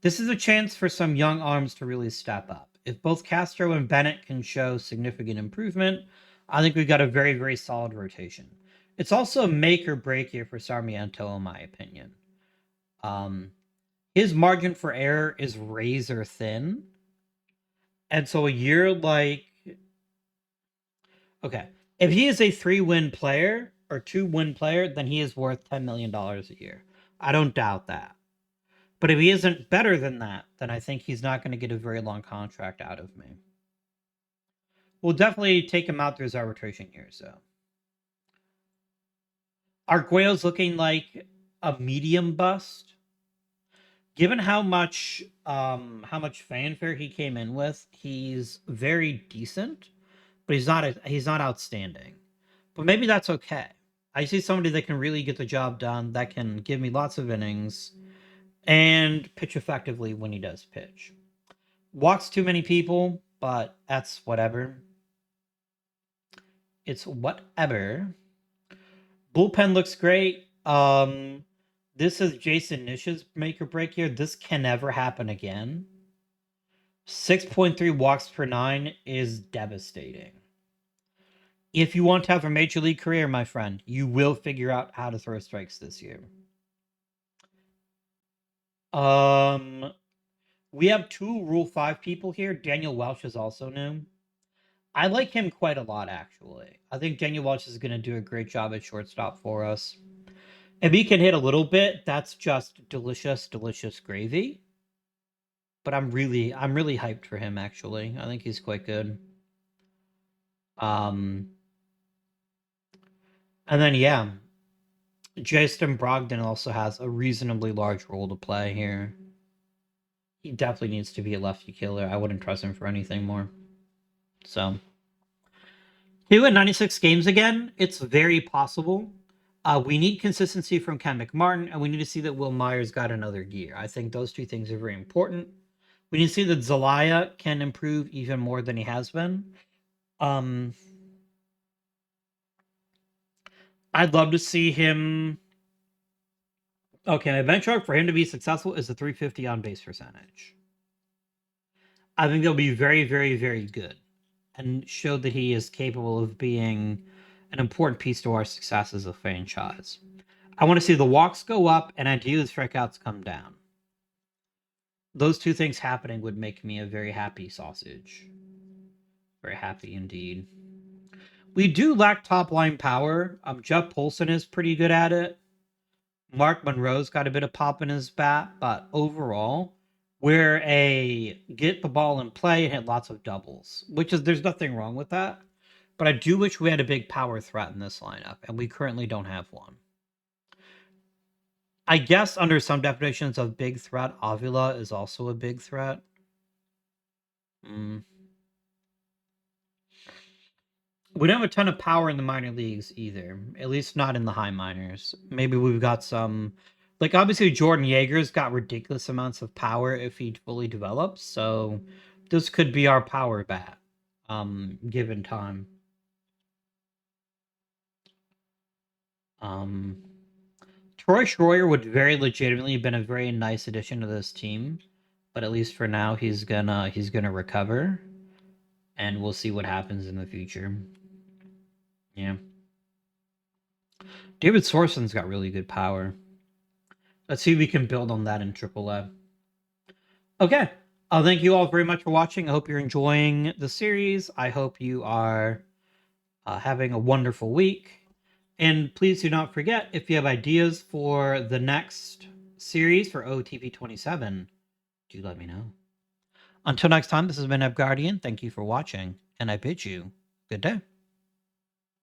This is a chance for some young arms to really step up. If both Castro and Bennett can show significant improvement, I think we've got a very, very solid rotation. It's also a make or break year for Sarmiento, in my opinion. His margin for error is razor thin. And so a year like, okay, if he is a 3-win player or 2-win player, then he is worth $10 million a year. I don't doubt that. But if he isn't better than that, then I think he's not going to get a very long contract out of me. We'll definitely take him out through his arbitration years, though. Arguello's looking like a medium bust. Given how much fanfare he came in with, he's very decent, but he's not outstanding. But maybe that's okay. I see somebody that can really get the job done, that can give me lots of innings, and pitch effectively when he does pitch. Walks too many people, but that's whatever. It's whatever. Bullpen looks great. This is Jason Nish's make or break here. This can never happen again. 6.3 walks per 9 is devastating. If you want to have a major league career, my friend, you will figure out how to throw strikes this year. We have 2 Rule 5 people here. Daniel Welch is also new. I like him quite a lot, actually. I think Daniel Welch is going to do a great job at shortstop for us. If he can hit a little bit, that's just delicious, delicious gravy. But I'm really hyped for him, actually. I think he's quite good. And then, yeah, Justin Brogdon also has a reasonably large role to play here. He definitely needs to be a lefty killer. I wouldn't trust him for anything more. So, he win 96 games again. It's very possible. We need consistency from Ken McMartin, and we need to see that Will Myers got another gear. I think those 2 things are very important. We need to see that Zelaya can improve even more than he has been. I'd love to see him. Okay, my benchmark for him to be successful is the 350 on base percentage. I think they'll be very, very, very good and show that he is capable of being an important piece to our success as a franchise. I want to see the walks go up and ideally the strikeouts come down. Those 2 things happening would make me a very happy sausage. Very happy indeed. We do lack top line power. Jeff Polson is pretty good at it. Mark Monroe's got a bit of pop in his bat, but overall, we're a get the ball in play and hit lots of doubles, there's nothing wrong with that. But I do wish we had a big power threat in this lineup, and we currently don't have one. I guess under some definitions of big threat, Avila is also a big threat. We don't have a ton of power in the minor leagues either, at least not in the high minors. Maybe we've got some, like obviously Jordan Yeager's got ridiculous amounts of power if he fully develops, so this could be our power bat, given time. Troy Schroyer would very legitimately have been a very nice addition to this team, but at least for now he's gonna recover, and we'll see what happens in the future. Yeah. David Sorson's got really good power. Let's see if we can build on that in AAA. Okay. Thank you all very much for watching. I hope you're enjoying the series. I hope you are having a wonderful week. And please do not forget, if you have ideas for the next series for OOTP 27, do let me know. Until next time, this has been Guardian. Thank you for watching, and I bid you good day.